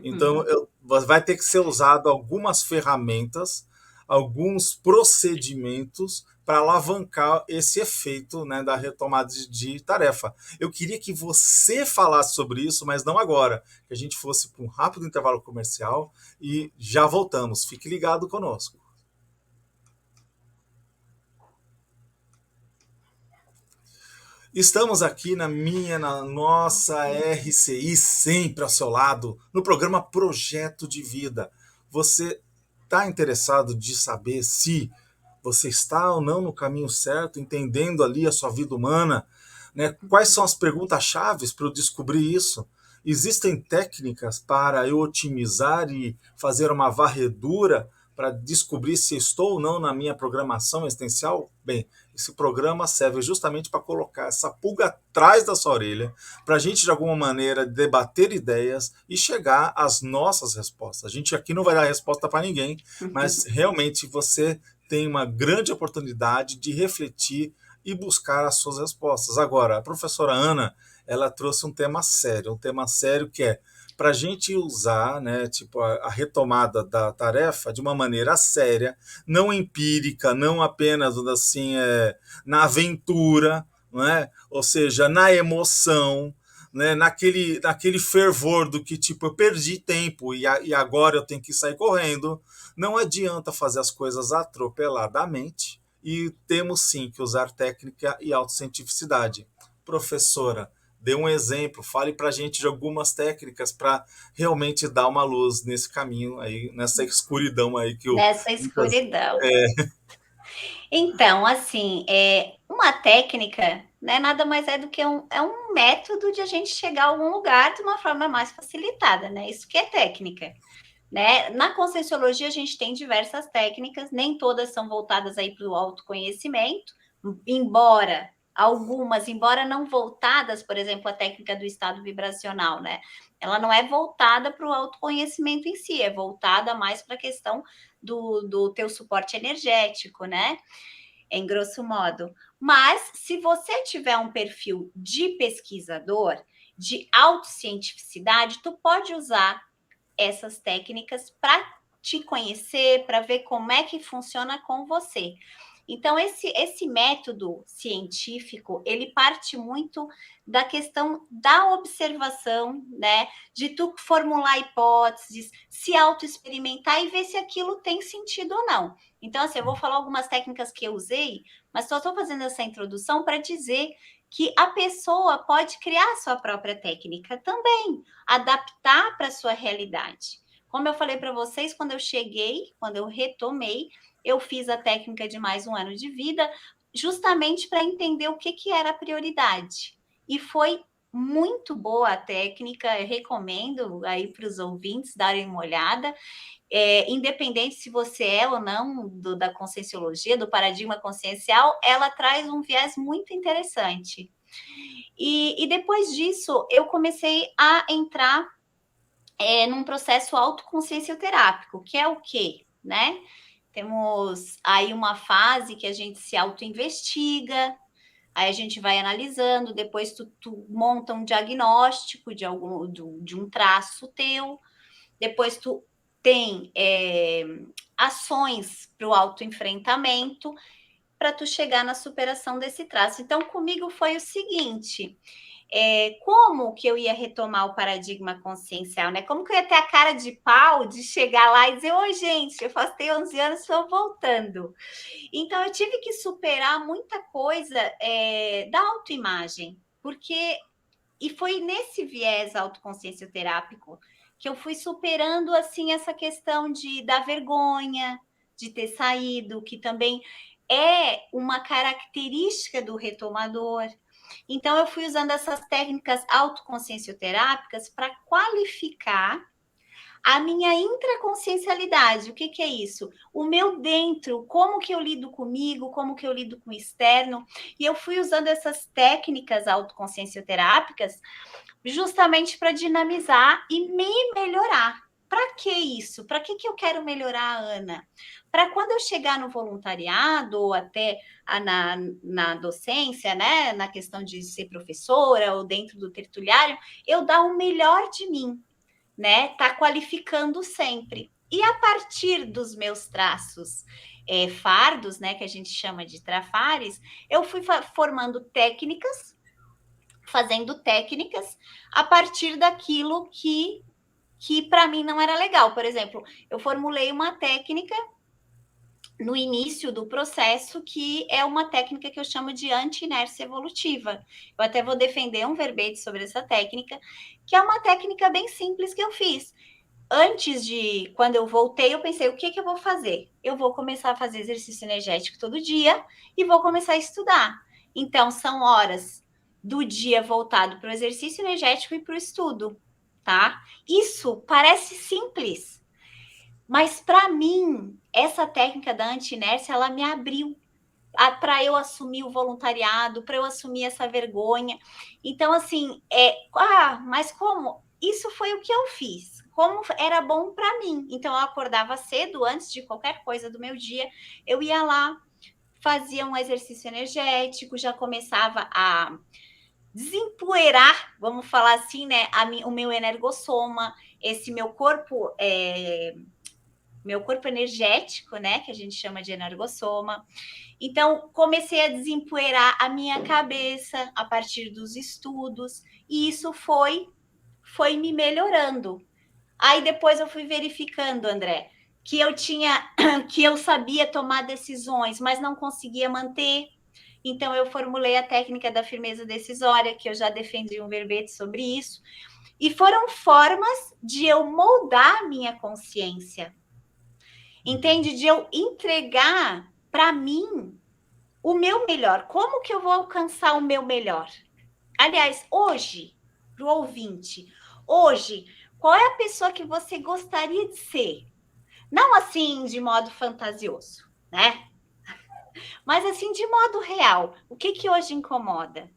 Então, vai ter que ser usado algumas ferramentas, alguns procedimentos para alavancar esse efeito, né, da retomada de tarefa. Eu queria que você falasse sobre isso, mas não agora, que a gente fosse para um rápido intervalo comercial e já voltamos. Fique ligado conosco. Estamos aqui na nossa RCI, sempre ao seu lado, no programa Projeto de Vida. Você está interessado de saber se você está ou não no caminho certo, entendendo ali a sua vida humana, né? Quais são as perguntas-chave para eu descobrir isso? Existem técnicas para eu otimizar e fazer uma varredura para descobrir se estou ou não na minha programação existencial? Bem, esse programa serve justamente para colocar essa pulga atrás da sua orelha, para a gente, de alguma maneira, debater ideias e chegar às nossas respostas. A gente aqui não vai dar resposta para ninguém, mas realmente você tem uma grande oportunidade de refletir e buscar as suas respostas. Agora, a professora Ana, ela trouxe um tema sério que é para a gente usar, né, tipo, a retomada da tarefa de uma maneira séria, não empírica, não apenas assim, na aventura, né, ou seja, na emoção, né, naquele fervor do que, tipo, eu perdi tempo e agora eu tenho que sair correndo. Não adianta fazer as coisas atropeladamente e temos sim que usar técnica e autocientificidade. Professora, dê um exemplo, fale para a gente de algumas técnicas para realmente dar uma luz nesse caminho aí, nessa escuridão aí que o Nessa escuridão. é, Então, assim, uma técnica, né, nada mais é do que um método de a gente chegar a algum lugar de uma forma mais facilitada, né? Isso que é técnica. Né? Na Conscienciologia, a gente tem diversas técnicas, nem todas são voltadas aí para o autoconhecimento, embora não voltadas, por exemplo, a técnica do estado vibracional, né? Ela não é voltada para o autoconhecimento em si, é voltada mais para a questão do teu suporte energético, né? Em grosso modo. Mas, se você tiver um perfil de pesquisador, de autocientificidade, tu pode usar essas técnicas para te conhecer, para ver como é que funciona com você. Então, esse método científico, ele parte muito da questão da observação, né? De tu formular hipóteses, se auto-experimentar e ver se aquilo tem sentido ou não. Então, assim, eu vou falar algumas técnicas que eu usei, mas só estou fazendo essa introdução para dizer que a pessoa pode criar a sua própria técnica também, adaptar para a sua realidade. Como eu falei para vocês, quando eu retomei, eu fiz a técnica de mais um ano de vida, justamente para entender o que era a prioridade. E foi muito boa a técnica, eu recomendo aí para os ouvintes darem uma olhada. Independente se você é ou não da conscienciologia, do paradigma consciencial, ela traz um viés muito interessante. E depois disso, eu comecei a entrar num processo autoconsciencioterápico, que é o quê? Né? Temos aí uma fase que a gente se autoinvestiga, aí a gente vai analisando, depois tu monta um diagnóstico de um traço teu, depois tu tem ações para o autoenfrentamento, para tu chegar na superação desse traço. Então, comigo foi o seguinte... como que eu ia retomar o paradigma consciencial, né? Como que eu ia ter a cara de pau de chegar lá e dizer, oi, gente, eu fazei 11 anos, estou voltando. Então, eu tive que superar muita coisa da autoimagem, e foi nesse viés autoconsciencioterápico que eu fui superando, assim, essa questão da vergonha, de ter saído, que também é uma característica do retomador. Então, eu fui usando essas técnicas autoconsciencioterápicas para qualificar a minha intraconsciencialidade. O que é isso? O meu dentro, como que eu lido comigo, como que eu lido com o externo. E eu fui usando essas técnicas autoconsciencioterápicas justamente para dinamizar e me melhorar. Para que isso? Para que eu quero melhorar, Ana? Para quando eu chegar no voluntariado ou até na docência, né, na questão de ser professora ou dentro do tertuliário, eu dar o melhor de mim, né? Tá qualificando sempre. E a partir dos meus traços fardos, né, que a gente chama de trafares, eu fui formando técnicas, fazendo técnicas a partir daquilo que para mim não era legal. Por exemplo, eu formulei uma técnica no início do processo, que é uma técnica que eu chamo de anti-inércia evolutiva. Eu até vou defender um verbete sobre essa técnica, que é uma técnica bem simples que eu fiz. Antes de, quando eu voltei, eu pensei, o que eu vou fazer? Eu vou começar a fazer exercício energético todo dia e vou começar a estudar. Então, são horas do dia voltado para o exercício energético e para o estudo, tá? Isso parece simples, mas para mim, essa técnica da anti-inércia, ela me abriu para eu assumir o voluntariado, para eu assumir essa vergonha. Então, assim, mas como? Isso foi o que eu fiz. Como era bom para mim. Então, eu acordava cedo, antes de qualquer coisa do meu dia, eu ia lá, fazia um exercício energético, já começava a desempoeirar, vamos falar assim, né, o meu energossoma, esse meu corpo energético, né, que a gente chama de energossoma. Então, comecei a desempoeirar a minha cabeça a partir dos estudos, e isso foi me melhorando. Aí depois eu fui verificando, André, que eu sabia tomar decisões, mas não conseguia manter. Então, eu formulei a técnica da firmeza decisória, que eu já defendi um verbete sobre isso, e foram formas de eu moldar a minha consciência. Entende? De eu entregar para mim o meu melhor. Como que eu vou alcançar o meu melhor? Aliás, hoje, para o ouvinte, hoje, qual é a pessoa que você gostaria de ser? Não assim de modo fantasioso, né? Mas assim de modo real. O que hoje incomoda?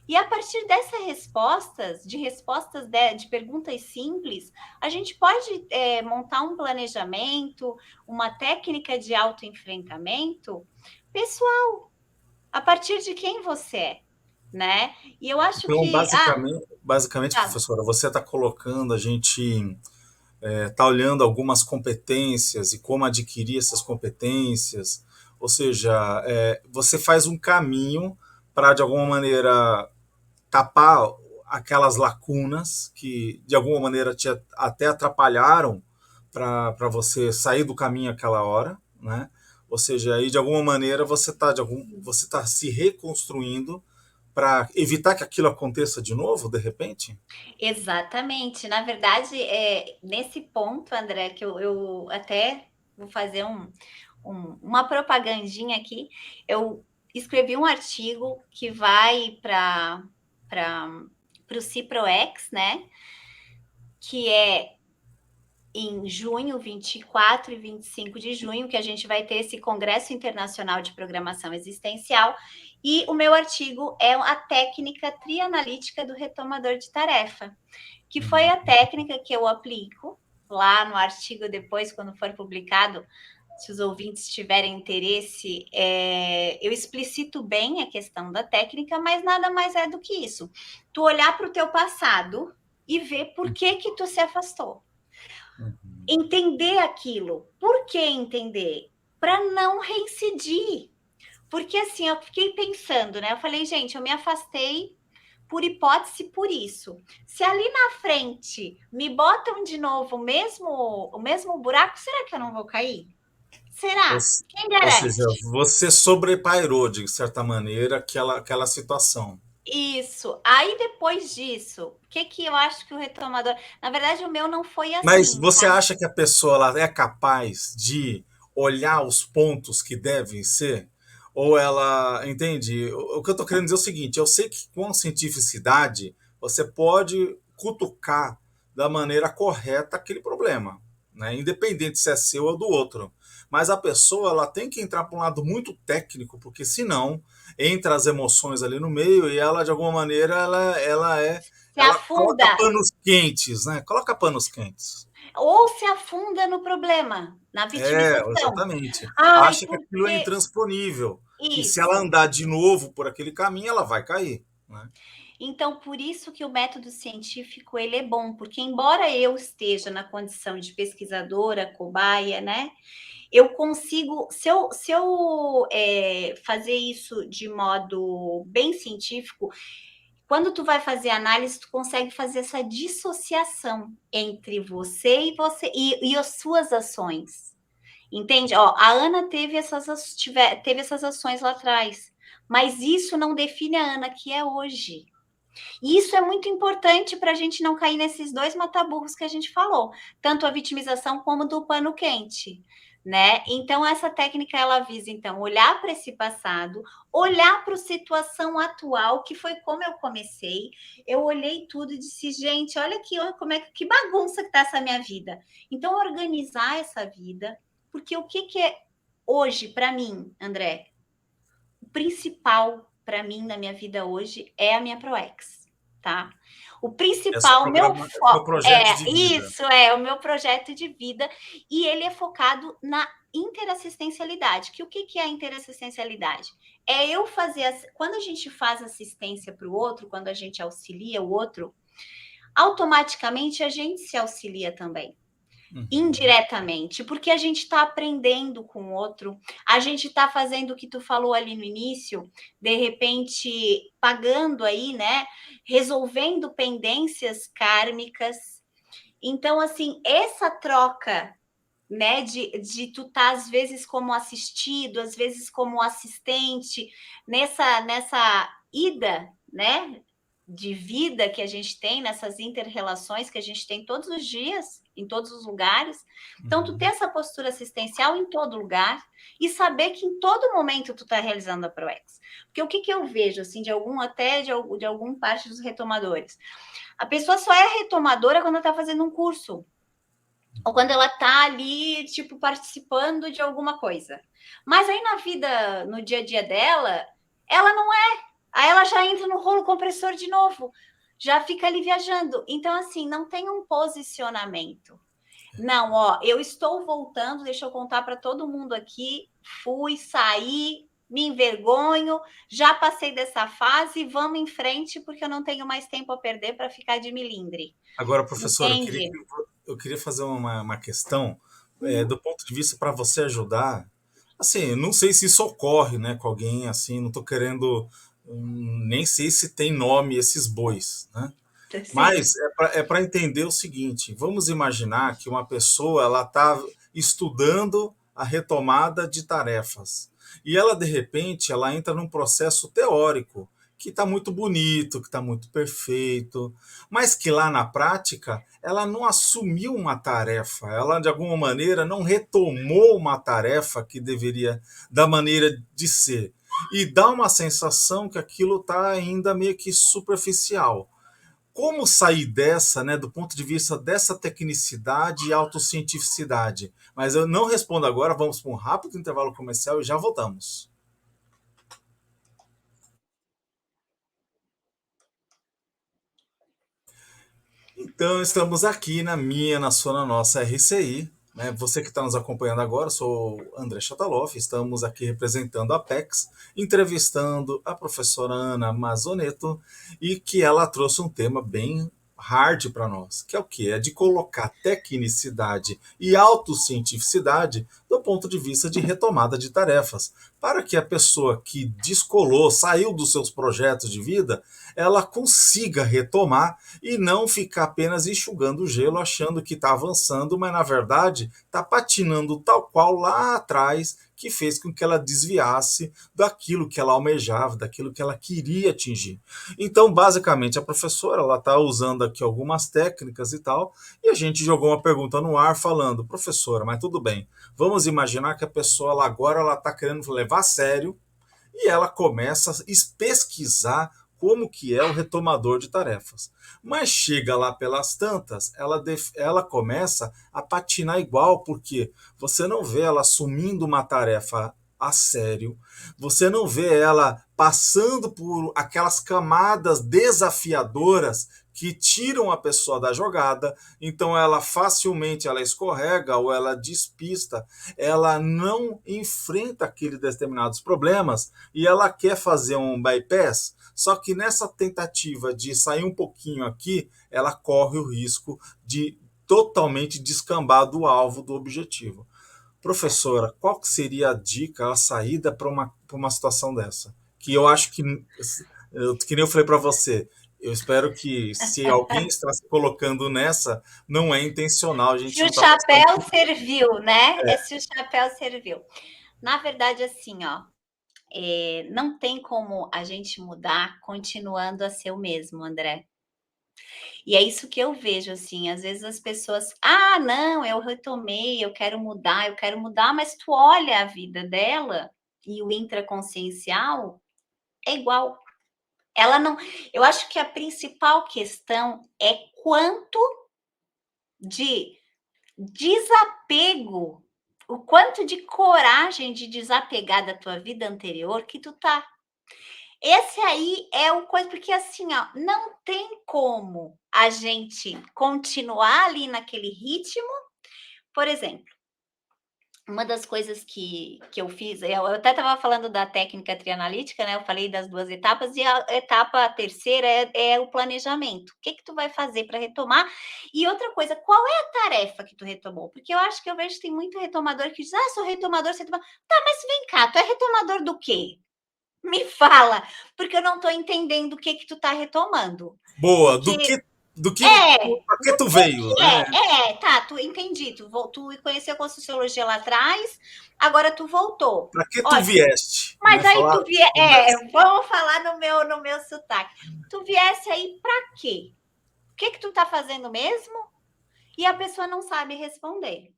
E a partir dessas respostas, de perguntas simples, a gente pode montar um planejamento, uma técnica de autoenfrentamento pessoal, a partir de quem você é, né? E eu acho Então, que... basicamente, Fala. professora, você está colocando, a gente está olhando algumas competências e como adquirir essas competências, ou seja, você faz um caminho para, de alguma maneira, tapar aquelas lacunas que, de alguma maneira, te até atrapalharam para você sair do caminho aquela hora, né? Ou seja, aí de alguma maneira você tá se reconstruindo para evitar que aquilo aconteça de novo, de repente? Exatamente. Na verdade, nesse ponto, André, que eu até vou fazer uma propagandinha aqui. Eu escrevi um artigo que vai para o CIPROEX, né? Que é em junho, 24 e 25 de junho, que a gente vai ter esse Congresso Internacional de Programação Existencial, e o meu artigo é a técnica trianalítica do retomador de tarefa, que foi a técnica que eu aplico lá no artigo depois, quando for publicado. Se os ouvintes tiverem interesse, eu explicito bem a questão da técnica, mas nada mais é do que isso. Tu olhar para o teu passado e ver por que tu se afastou. Entender aquilo. Por que entender? Para não reincidir. Porque assim, eu fiquei pensando, né? Eu falei, gente, eu me afastei por hipótese por isso. Se ali na frente me botam de novo o mesmo buraco, será que eu não vou cair? Ou, Será? Quem ou seja, garante? você sobrepairou, de certa maneira, aquela situação. Isso. Aí depois disso, o que eu acho que o retomador. Na verdade, o meu não foi Mas assim, você tá? acha que a pessoa ela é capaz de olhar os pontos que devem ser? Ou ela, entende? O que eu estou querendo dizer é o seguinte: eu sei que com cientificidade você pode cutucar da maneira correta aquele problema, né? Independente se é seu ou do outro. Mas a pessoa ela tem que entrar para um lado muito técnico, porque senão entra as emoções ali no meio e ela, de alguma maneira, Se ela coloca afunda. panos quentes, né? Coloca panos quentes. Ou se afunda no problema, na vitimização. Exatamente. Ai, Acha que aquilo é porque intransponível. Que se ela isso. andar de novo por aquele caminho, ela vai cair, né? Então, por isso que o método científico ele é bom, porque embora eu esteja na condição de pesquisadora, cobaia, né? Eu consigo, se eu fazer isso de modo bem científico, quando tu vai fazer análise, tu consegue fazer essa dissociação entre você e as suas ações. Entende? Ó, a Ana teve essas ações lá atrás, mas isso não define a Ana que é hoje. E isso é muito importante para a gente não cair nesses dois mataburros que a gente falou, tanto a vitimização como do pano quente, né? Então essa técnica ela visa então olhar para esse passado, olhar para a situação atual, que foi como eu comecei. Eu olhei tudo e disse, gente, olha aqui como é que bagunça que tá essa minha vida. Então organizar essa vida, porque o que é hoje para mim, André? O principal para mim na minha vida hoje é a minha ProEx, tá? O principal, É seu projeto de vida. é o meu projeto de vida e ele é focado na interassistencialidade. Que o que é a interassistencialidade? É eu fazer, quando a gente faz assistência para o outro, quando a gente auxilia o outro, automaticamente a gente se auxilia também indiretamente, porque a gente está aprendendo com o outro, a gente está fazendo o que tu falou ali no início, de repente pagando aí, né? Resolvendo pendências kármicas. Então, assim, essa troca, né, de tu tá às vezes como assistido, às vezes como assistente, nessa ida, né, de vida que a gente tem, nessas inter-relações que a gente tem todos os dias, em todos os lugares. Então, tu ter essa postura assistencial em todo lugar e saber que em todo momento tu tá realizando a ProEx. Porque o que eu vejo, assim, de alguma parte dos retomadores? A pessoa só é retomadora quando ela tá fazendo um curso ou quando ela tá ali, tipo, participando de alguma coisa. Mas aí na vida, no dia a dia dela, ela não é. Aí ela já entra no rolo compressor de novo, já fica ali viajando. Então, assim, não tem um posicionamento. Não, ó, eu estou voltando, deixa eu contar para todo mundo aqui, fui, saí, me envergonho, já passei dessa fase, vamos em frente, porque eu não tenho mais tempo a perder para ficar de milindre. Agora, professora, Entende? eu queria fazer uma questão Uhum. do ponto de vista para você ajudar. Assim, não sei se isso ocorre, né, com alguém assim, não estou querendo, nem sei se tem nome esses bois, né? Sim. Mas é para entender o seguinte: vamos imaginar que uma pessoa ela está estudando a retomada de tarefas e ela de repente ela entra num processo teórico que está muito bonito, que está muito perfeito, mas que lá na prática ela não assumiu uma tarefa, ela de alguma maneira não retomou uma tarefa que deveria da maneira de ser e dá uma sensação que aquilo está ainda meio que superficial. Como sair dessa, né, do ponto de vista dessa tecnicidade e autocientificidade? Mas eu não respondo agora, vamos para um rápido intervalo comercial e já voltamos. Então, estamos aqui na minha, na sua, na nossa RCI. Né? Você que está nos acompanhando agora, sou o André Chataloff, estamos aqui representando a Apex, entrevistando a professora Ana Mazzonetto, e que ela trouxe um tema bem hard para nós, que é o que? É de colocar tecnicidade e autocientificidade do ponto de vista de retomada de tarefas, para que a pessoa que descolou, saiu dos seus projetos de vida, ela consiga retomar e não ficar apenas enxugando o gelo, achando que está avançando, mas na verdade está patinando tal qual lá atrás, que fez com que ela desviasse daquilo que ela almejava, daquilo que ela queria atingir. Então, basicamente, a professora ela está usando aqui algumas técnicas e tal, e a gente jogou uma pergunta no ar falando, professora, mas tudo bem, vamos imaginar que a pessoa ela, agora ela está querendo levar a sério e ela começa a pesquisar como que é o retomador de tarefas. Mas chega lá pelas tantas, ela começa a patinar igual, porque você não vê ela assumindo uma tarefa a sério, você não vê ela passando por aquelas camadas desafiadoras que tiram a pessoa da jogada, então ela facilmente ela escorrega ou ela despista, ela não enfrenta aqueles determinados problemas e ela quer fazer um bypass, só que nessa tentativa de sair um pouquinho aqui, ela corre o risco de totalmente descambar do alvo do objetivo. Professora, qual que seria a dica, a saída para uma situação dessa? Que eu acho que nem eu falei para você, eu espero que se alguém está se colocando nessa, não é intencional, a gente Se não o está passando chapéu por... serviu, né? É se o chapéu serviu. Na verdade, assim, ó, não tem como a gente mudar continuando a ser o mesmo, André. E é isso que eu vejo, assim, às vezes as pessoas, ah, não, eu retomei, eu quero mudar, mas tu olha a vida dela e o intraconsciencial é igual. Ela não, eu acho que a principal questão é quanto de desapego, o quanto de coragem de desapegar da tua vida anterior que tu tá. Esse aí é o coisa, porque assim, ó, não tem como a gente continuar ali naquele ritmo. Por exemplo, uma das coisas que eu fiz, eu até estava falando da técnica trianalítica, né? Eu falei das 2 etapas, e a etapa terceira é o planejamento. O que que tu vai fazer para retomar? E outra coisa, qual é a tarefa que tu retomou? Porque eu acho que eu vejo que tem muito retomador que diz: "Ah, sou retomador, sou retomador". Tá, mas vem cá, tu é retomador do quê? Me fala, porque eu não estou entendendo o que que tu tá retomando. Boa, Porque do que, é, para que do tu veio, que né? tá, tu entendi, tu conheceu a Sociologia lá atrás, agora tu voltou. Para que tu Ótimo, vieste, né? mas aí Falar, tu vamos nessa. vamos falar no meu sotaque. Tu viesse aí pra quê? O que que tu tá fazendo mesmo? E a pessoa não sabe responder,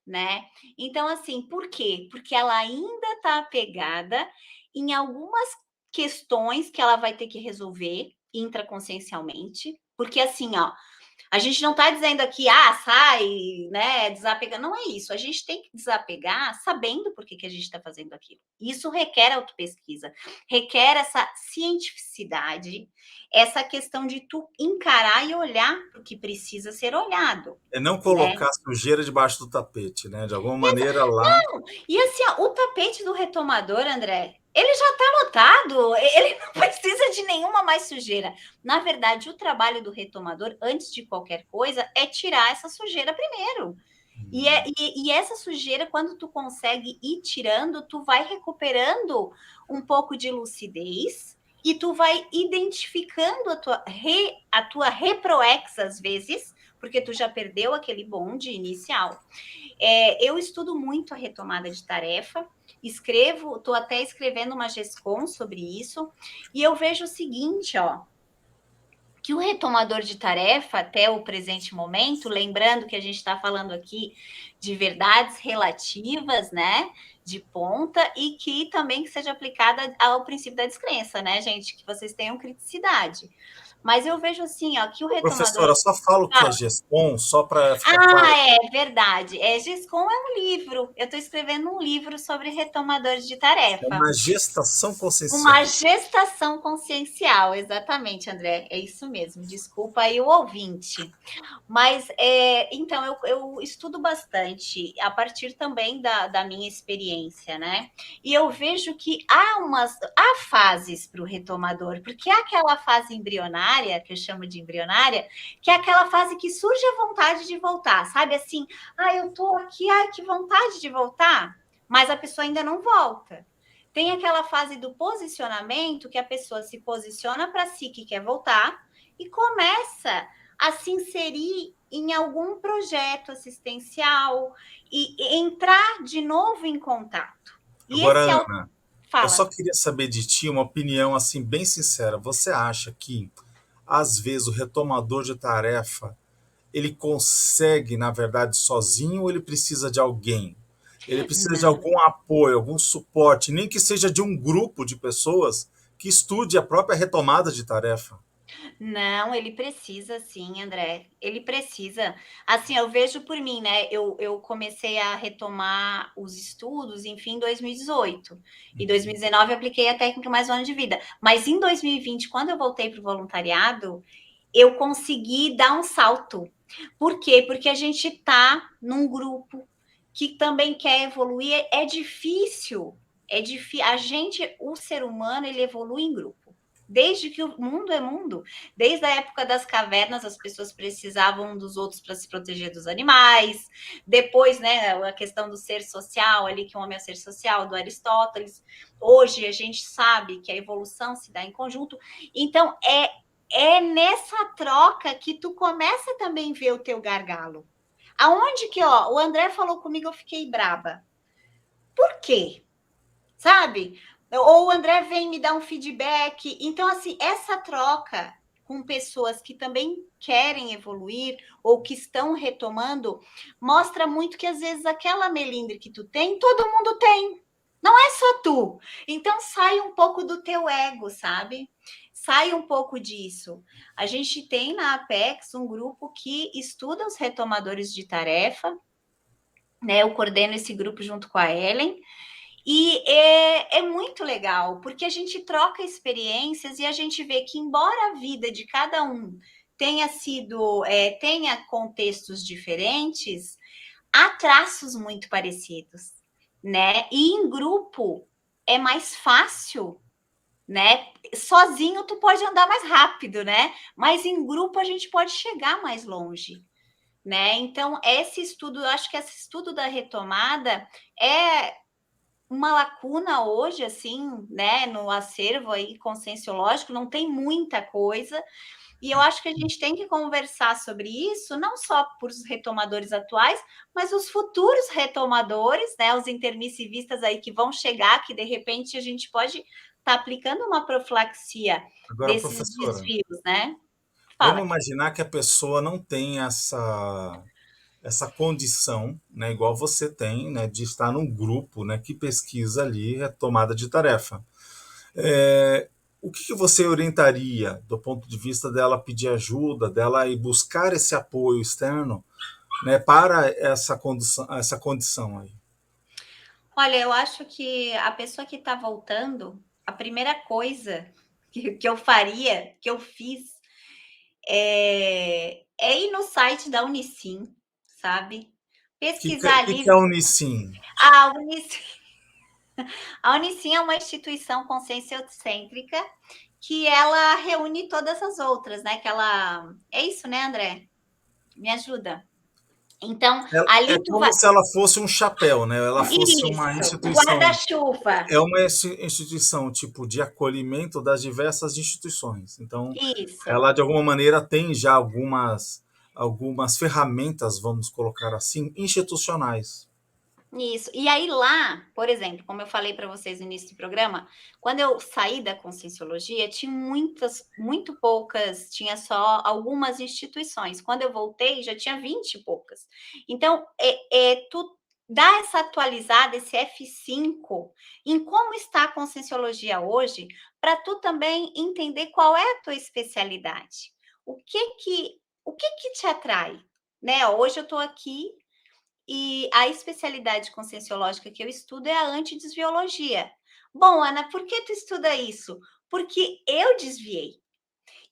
né. Então, assim, por quê? Porque ela ainda tá apegada em algumas questões que ela vai ter que resolver intraconsciencialmente, porque assim, ó, a gente não está dizendo aqui, ah, sai, né, desapegar. Não é isso. A gente tem que desapegar sabendo por que, que a gente está fazendo aquilo. Isso requer autopesquisa, requer essa cientificidade, essa questão de tu encarar e olhar para o que precisa ser olhado, É não né? colocar a sujeira debaixo do tapete, né? De alguma maneira lá. E assim, ó, o tapete do retomador, André, Ele já está lotado, ele não precisa de nenhuma mais sujeira. Na verdade, o trabalho do retomador, antes de qualquer coisa, é tirar essa sujeira primeiro. E essa sujeira, quando tu consegue ir tirando, tu vai recuperando um pouco de lucidez e tu vai identificando a tua reproex, às vezes, porque tu já perdeu aquele bonde inicial. Eu estudo muito a retomada de tarefa, estou até escrevendo uma GESCOM sobre isso, e eu vejo o seguinte, ó, que o retomador de tarefa, até o presente momento, lembrando que a gente está falando aqui de verdades relativas, né, de ponta, e que também que seja aplicada ao princípio da descrença, né, gente, que vocês tenham criticidade. Mas eu vejo assim, ó, que o retomador... Professora, só falo que é GESCOM, só para ficar claro. Ah, é verdade. GESCOM é um livro. Eu estou escrevendo um livro sobre retomadores de É tarefa. uma gestação consciencial. Uma gestação consciencial, exatamente, André. É isso mesmo. Desculpa aí o ouvinte. Mas, então, eu estudo bastante, a partir também da minha experiência, né? E eu vejo que há fases para o retomador, porque há aquela fase embrionária, que eu chamo de embrionária, que é aquela fase que surge a vontade de voltar, sabe? Assim, eu tô aqui, que vontade de voltar, mas a pessoa ainda não volta. Tem aquela fase do posicionamento, que a pessoa se posiciona para si que quer voltar e começa a se inserir em algum projeto assistencial e entrar de novo em contato. E Agora, esse Ana, eu fala. só queria saber de ti uma opinião assim bem sincera. Você acha que às vezes o retomador de tarefa ele consegue, na verdade, sozinho ou ele precisa de alguém? Ele precisa de Não, algum apoio, algum suporte, nem que seja de um grupo de pessoas que estude a própria retomada de tarefa. não, ele precisa sim, André. Ele precisa. Assim, eu vejo por mim, né? Eu comecei a retomar os estudos, enfim, em 2018. Em 2019 eu apliquei a técnica mais um ano de vida. Mas em 2020, quando eu voltei para o voluntariado, eu consegui dar um salto. Por quê? Porque a gente está num grupo que também quer evoluir. É difícil. É difícil. A gente, o ser humano, ele evolui em grupo. Desde que o mundo é mundo, desde a época das cavernas, as pessoas precisavam um dos outros para se proteger dos animais. Depois, né, a questão do ser social, ali que o homem é o ser social, do Aristóteles. Hoje a gente sabe que a evolução se dá em conjunto. Então, é nessa troca que tu começa também a ver o teu gargalo. Aonde que, ó, o André falou comigo, eu fiquei braba. Por quê? Sabe? Ou o André vem me dar um feedback. Então, assim, essa troca com pessoas que também querem evoluir ou que estão retomando, mostra muito que às vezes aquela melindre que tu tem, todo mundo tem. Não é só tu. Então sai um pouco do teu ego, sabe? Sai um pouco disso. A gente tem na Apex um grupo que estuda os retomadores de tarefa, né? Eu coordeno esse grupo junto com a Ellen. E é muito legal, porque a gente troca experiências e a gente vê que, embora a vida de cada um tenha contextos diferentes, há traços muito parecidos, né? E em grupo é mais fácil, né? Sozinho tu pode andar mais rápido, né? Mas em grupo a gente pode chegar mais longe, né? Então, esse estudo, eu acho que esse estudo da retomada é uma lacuna hoje, assim, né, no acervo aí conscienciológico, não tem muita coisa, e eu acho que a gente tem que conversar sobre isso, não só por os retomadores atuais, mas os futuros retomadores, né, os intermissivistas aí que vão chegar, que de repente a gente pode estar aplicando uma profilaxia Agora, desses professora, desvios, né? Fala, vamos imaginar que a pessoa não tem essa condição, né, igual você tem, né, de estar num grupo, né, que pesquisa ali retomada de tarefa. O que você orientaria do ponto de vista dela pedir ajuda, dela ir buscar esse apoio externo, né, para essa condição aí? olha, eu acho que a pessoa que está voltando, a primeira coisa que eu faria, que eu fiz, ir no site da Unicim, sabe? O que, Pesquisar que é ali. a Unicim? A Unicim A Unicim é uma instituição conscienciocêntrica que ela reúne todas as outras, né? Que ela... É isso, né, André? Me ajuda. Então, É ali tu como vai... se ela fosse um chapéu, né? Ela fosse uma Isso, instituição, guarda-chuva. é uma instituição tipo de acolhimento das diversas instituições. Então, Isso. ela de alguma maneira tem já algumas ferramentas, vamos colocar assim, institucionais. Isso. E aí lá, por exemplo, como eu falei para vocês no início do programa, quando eu saí da Conscienciologia, tinha muito poucas, tinha só algumas instituições. Quando eu voltei, já tinha 20 e poucas. Então, tu dá essa atualizada, esse F5, em como está a Conscienciologia hoje, para tu também entender qual é a tua especialidade. O que que te atrai? Né? Hoje eu estou aqui e a especialidade conscienciológica que eu estudo é a antidesviologia. Bom, Ana, por que tu estuda isso? Porque eu desviei.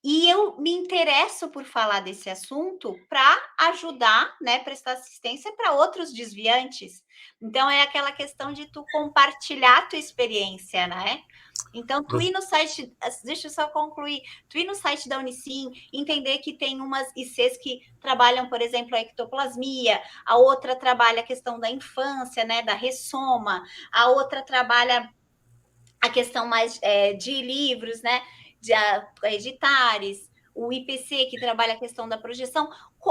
E eu me interesso por falar desse assunto para ajudar, né, prestar assistência para outros desviantes. Então, é aquela questão de tu compartilhar a tua experiência, né? Então, tu ir no site, deixa eu só concluir, tu ir no site da Unicim, entender que tem umas ICs que trabalham, por exemplo, a ectoplasmia, a outra trabalha a questão da infância, né, da ressoma, a outra trabalha a questão mais de livros, né, de editares, o IPC, que trabalha a questão da projeção,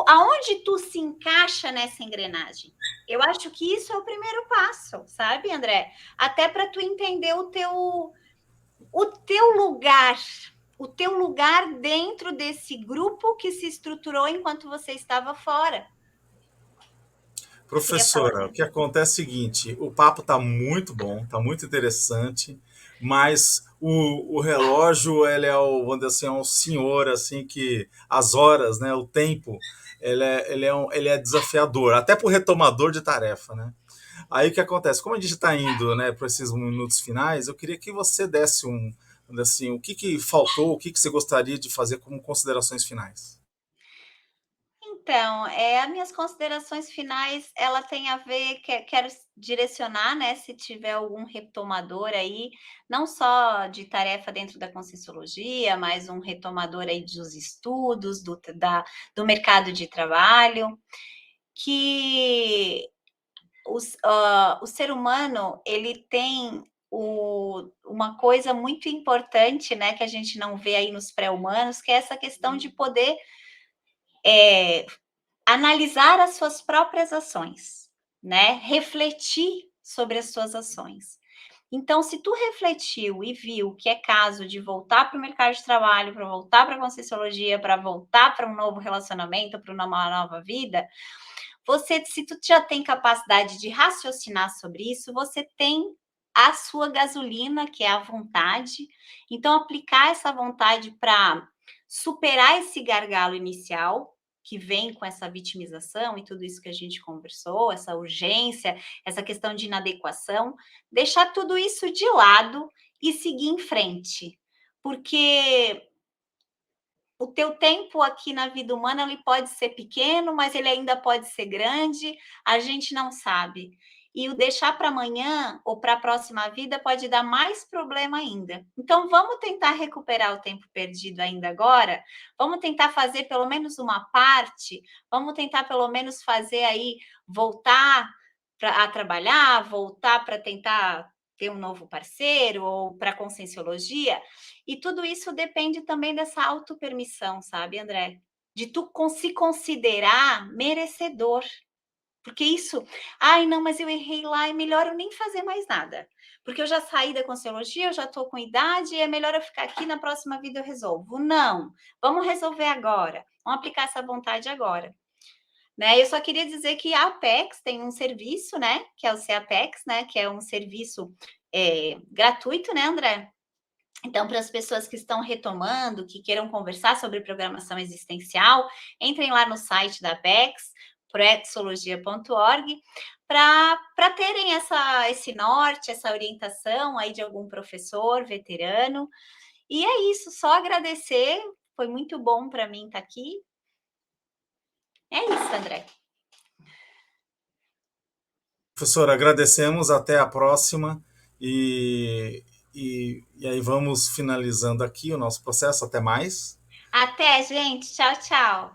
aonde tu se encaixa nessa engrenagem? Eu acho que isso é o primeiro passo, sabe, André? Até para tu entender o teu lugar dentro desse grupo que se estruturou enquanto você estava fora. Você ia falar? Professora, o que acontece é o seguinte: o papo está muito bom, está muito interessante, mas o relógio, ele é o, vamos dizer assim, é um senhor assim que as horas, né, o tempo, ele é desafiador, até para o retomador de tarefa, né? Aí o que acontece? Como a gente está indo, né, para esses minutos finais, eu queria que você desse assim, o que faltou, o que você gostaria de fazer como considerações finais. Então, as minhas considerações finais, ela tem a ver, quero direcionar, né, se tiver algum retomador aí, não só de tarefa dentro da Conscienciologia, mas um retomador aí dos estudos, do mercado de trabalho, que o ser humano, ele tem uma coisa muito importante, né, que a gente não vê aí nos pré-humanos, que é essa questão de poder analisar as suas próprias ações, né? Refletir sobre as suas ações. Então, se tu refletiu e viu que é caso de voltar para o mercado de trabalho, para voltar para a Conscienciologia, para voltar para um novo relacionamento, para uma nova vida, se tu já tem capacidade de raciocinar sobre isso, você tem a sua gasolina, que é a vontade. Então, aplicar essa vontade para superar esse gargalo inicial, que vem com essa vitimização e tudo isso que a gente conversou, essa urgência, essa questão de inadequação, deixar tudo isso de lado e seguir em frente. Porque o teu tempo aqui na vida humana, ele pode ser pequeno, mas ele ainda pode ser grande, a gente não sabe. E o deixar para amanhã ou para a próxima vida pode dar mais problema ainda. Então, vamos tentar recuperar o tempo perdido ainda agora, vamos tentar fazer pelo menos uma parte, vamos tentar pelo menos fazer aí, voltar a trabalhar, voltar para tentar ter um novo parceiro ou para a conscienciologia, e tudo isso depende também dessa autopermissão, sabe, André? De tu se considerar merecedor. Porque isso, ai, não, mas eu errei lá, é melhor eu nem fazer mais nada. Porque eu já saí da conscienciologia, eu já estou com idade, é melhor eu ficar aqui, na próxima vida eu resolvo. Não, vamos resolver agora. Vamos aplicar essa vontade agora. Né? Eu só queria dizer que a Apex tem um serviço, né? Que é o CAPEX, né? Que é um serviço gratuito, né, André? Então, para as pessoas que estão retomando, que queiram conversar sobre programação existencial, entrem lá no site da Apex, proexologia.org, para terem esse norte, essa orientação aí de algum professor veterano. E é isso, só agradecer, foi muito bom para mim estar aqui. É isso, André. Professora, agradecemos, até a próxima E aí vamos finalizando aqui o nosso processo. Até mais. Até, gente. Tchau, tchau.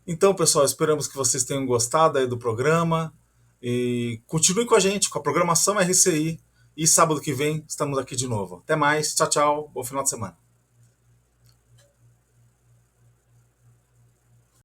Então, pessoal, esperamos que vocês tenham gostado aí do programa. E continue com a gente, com a programação RCI. E sábado que vem estamos aqui de novo. Até mais. Tchau, tchau. Bom final de semana.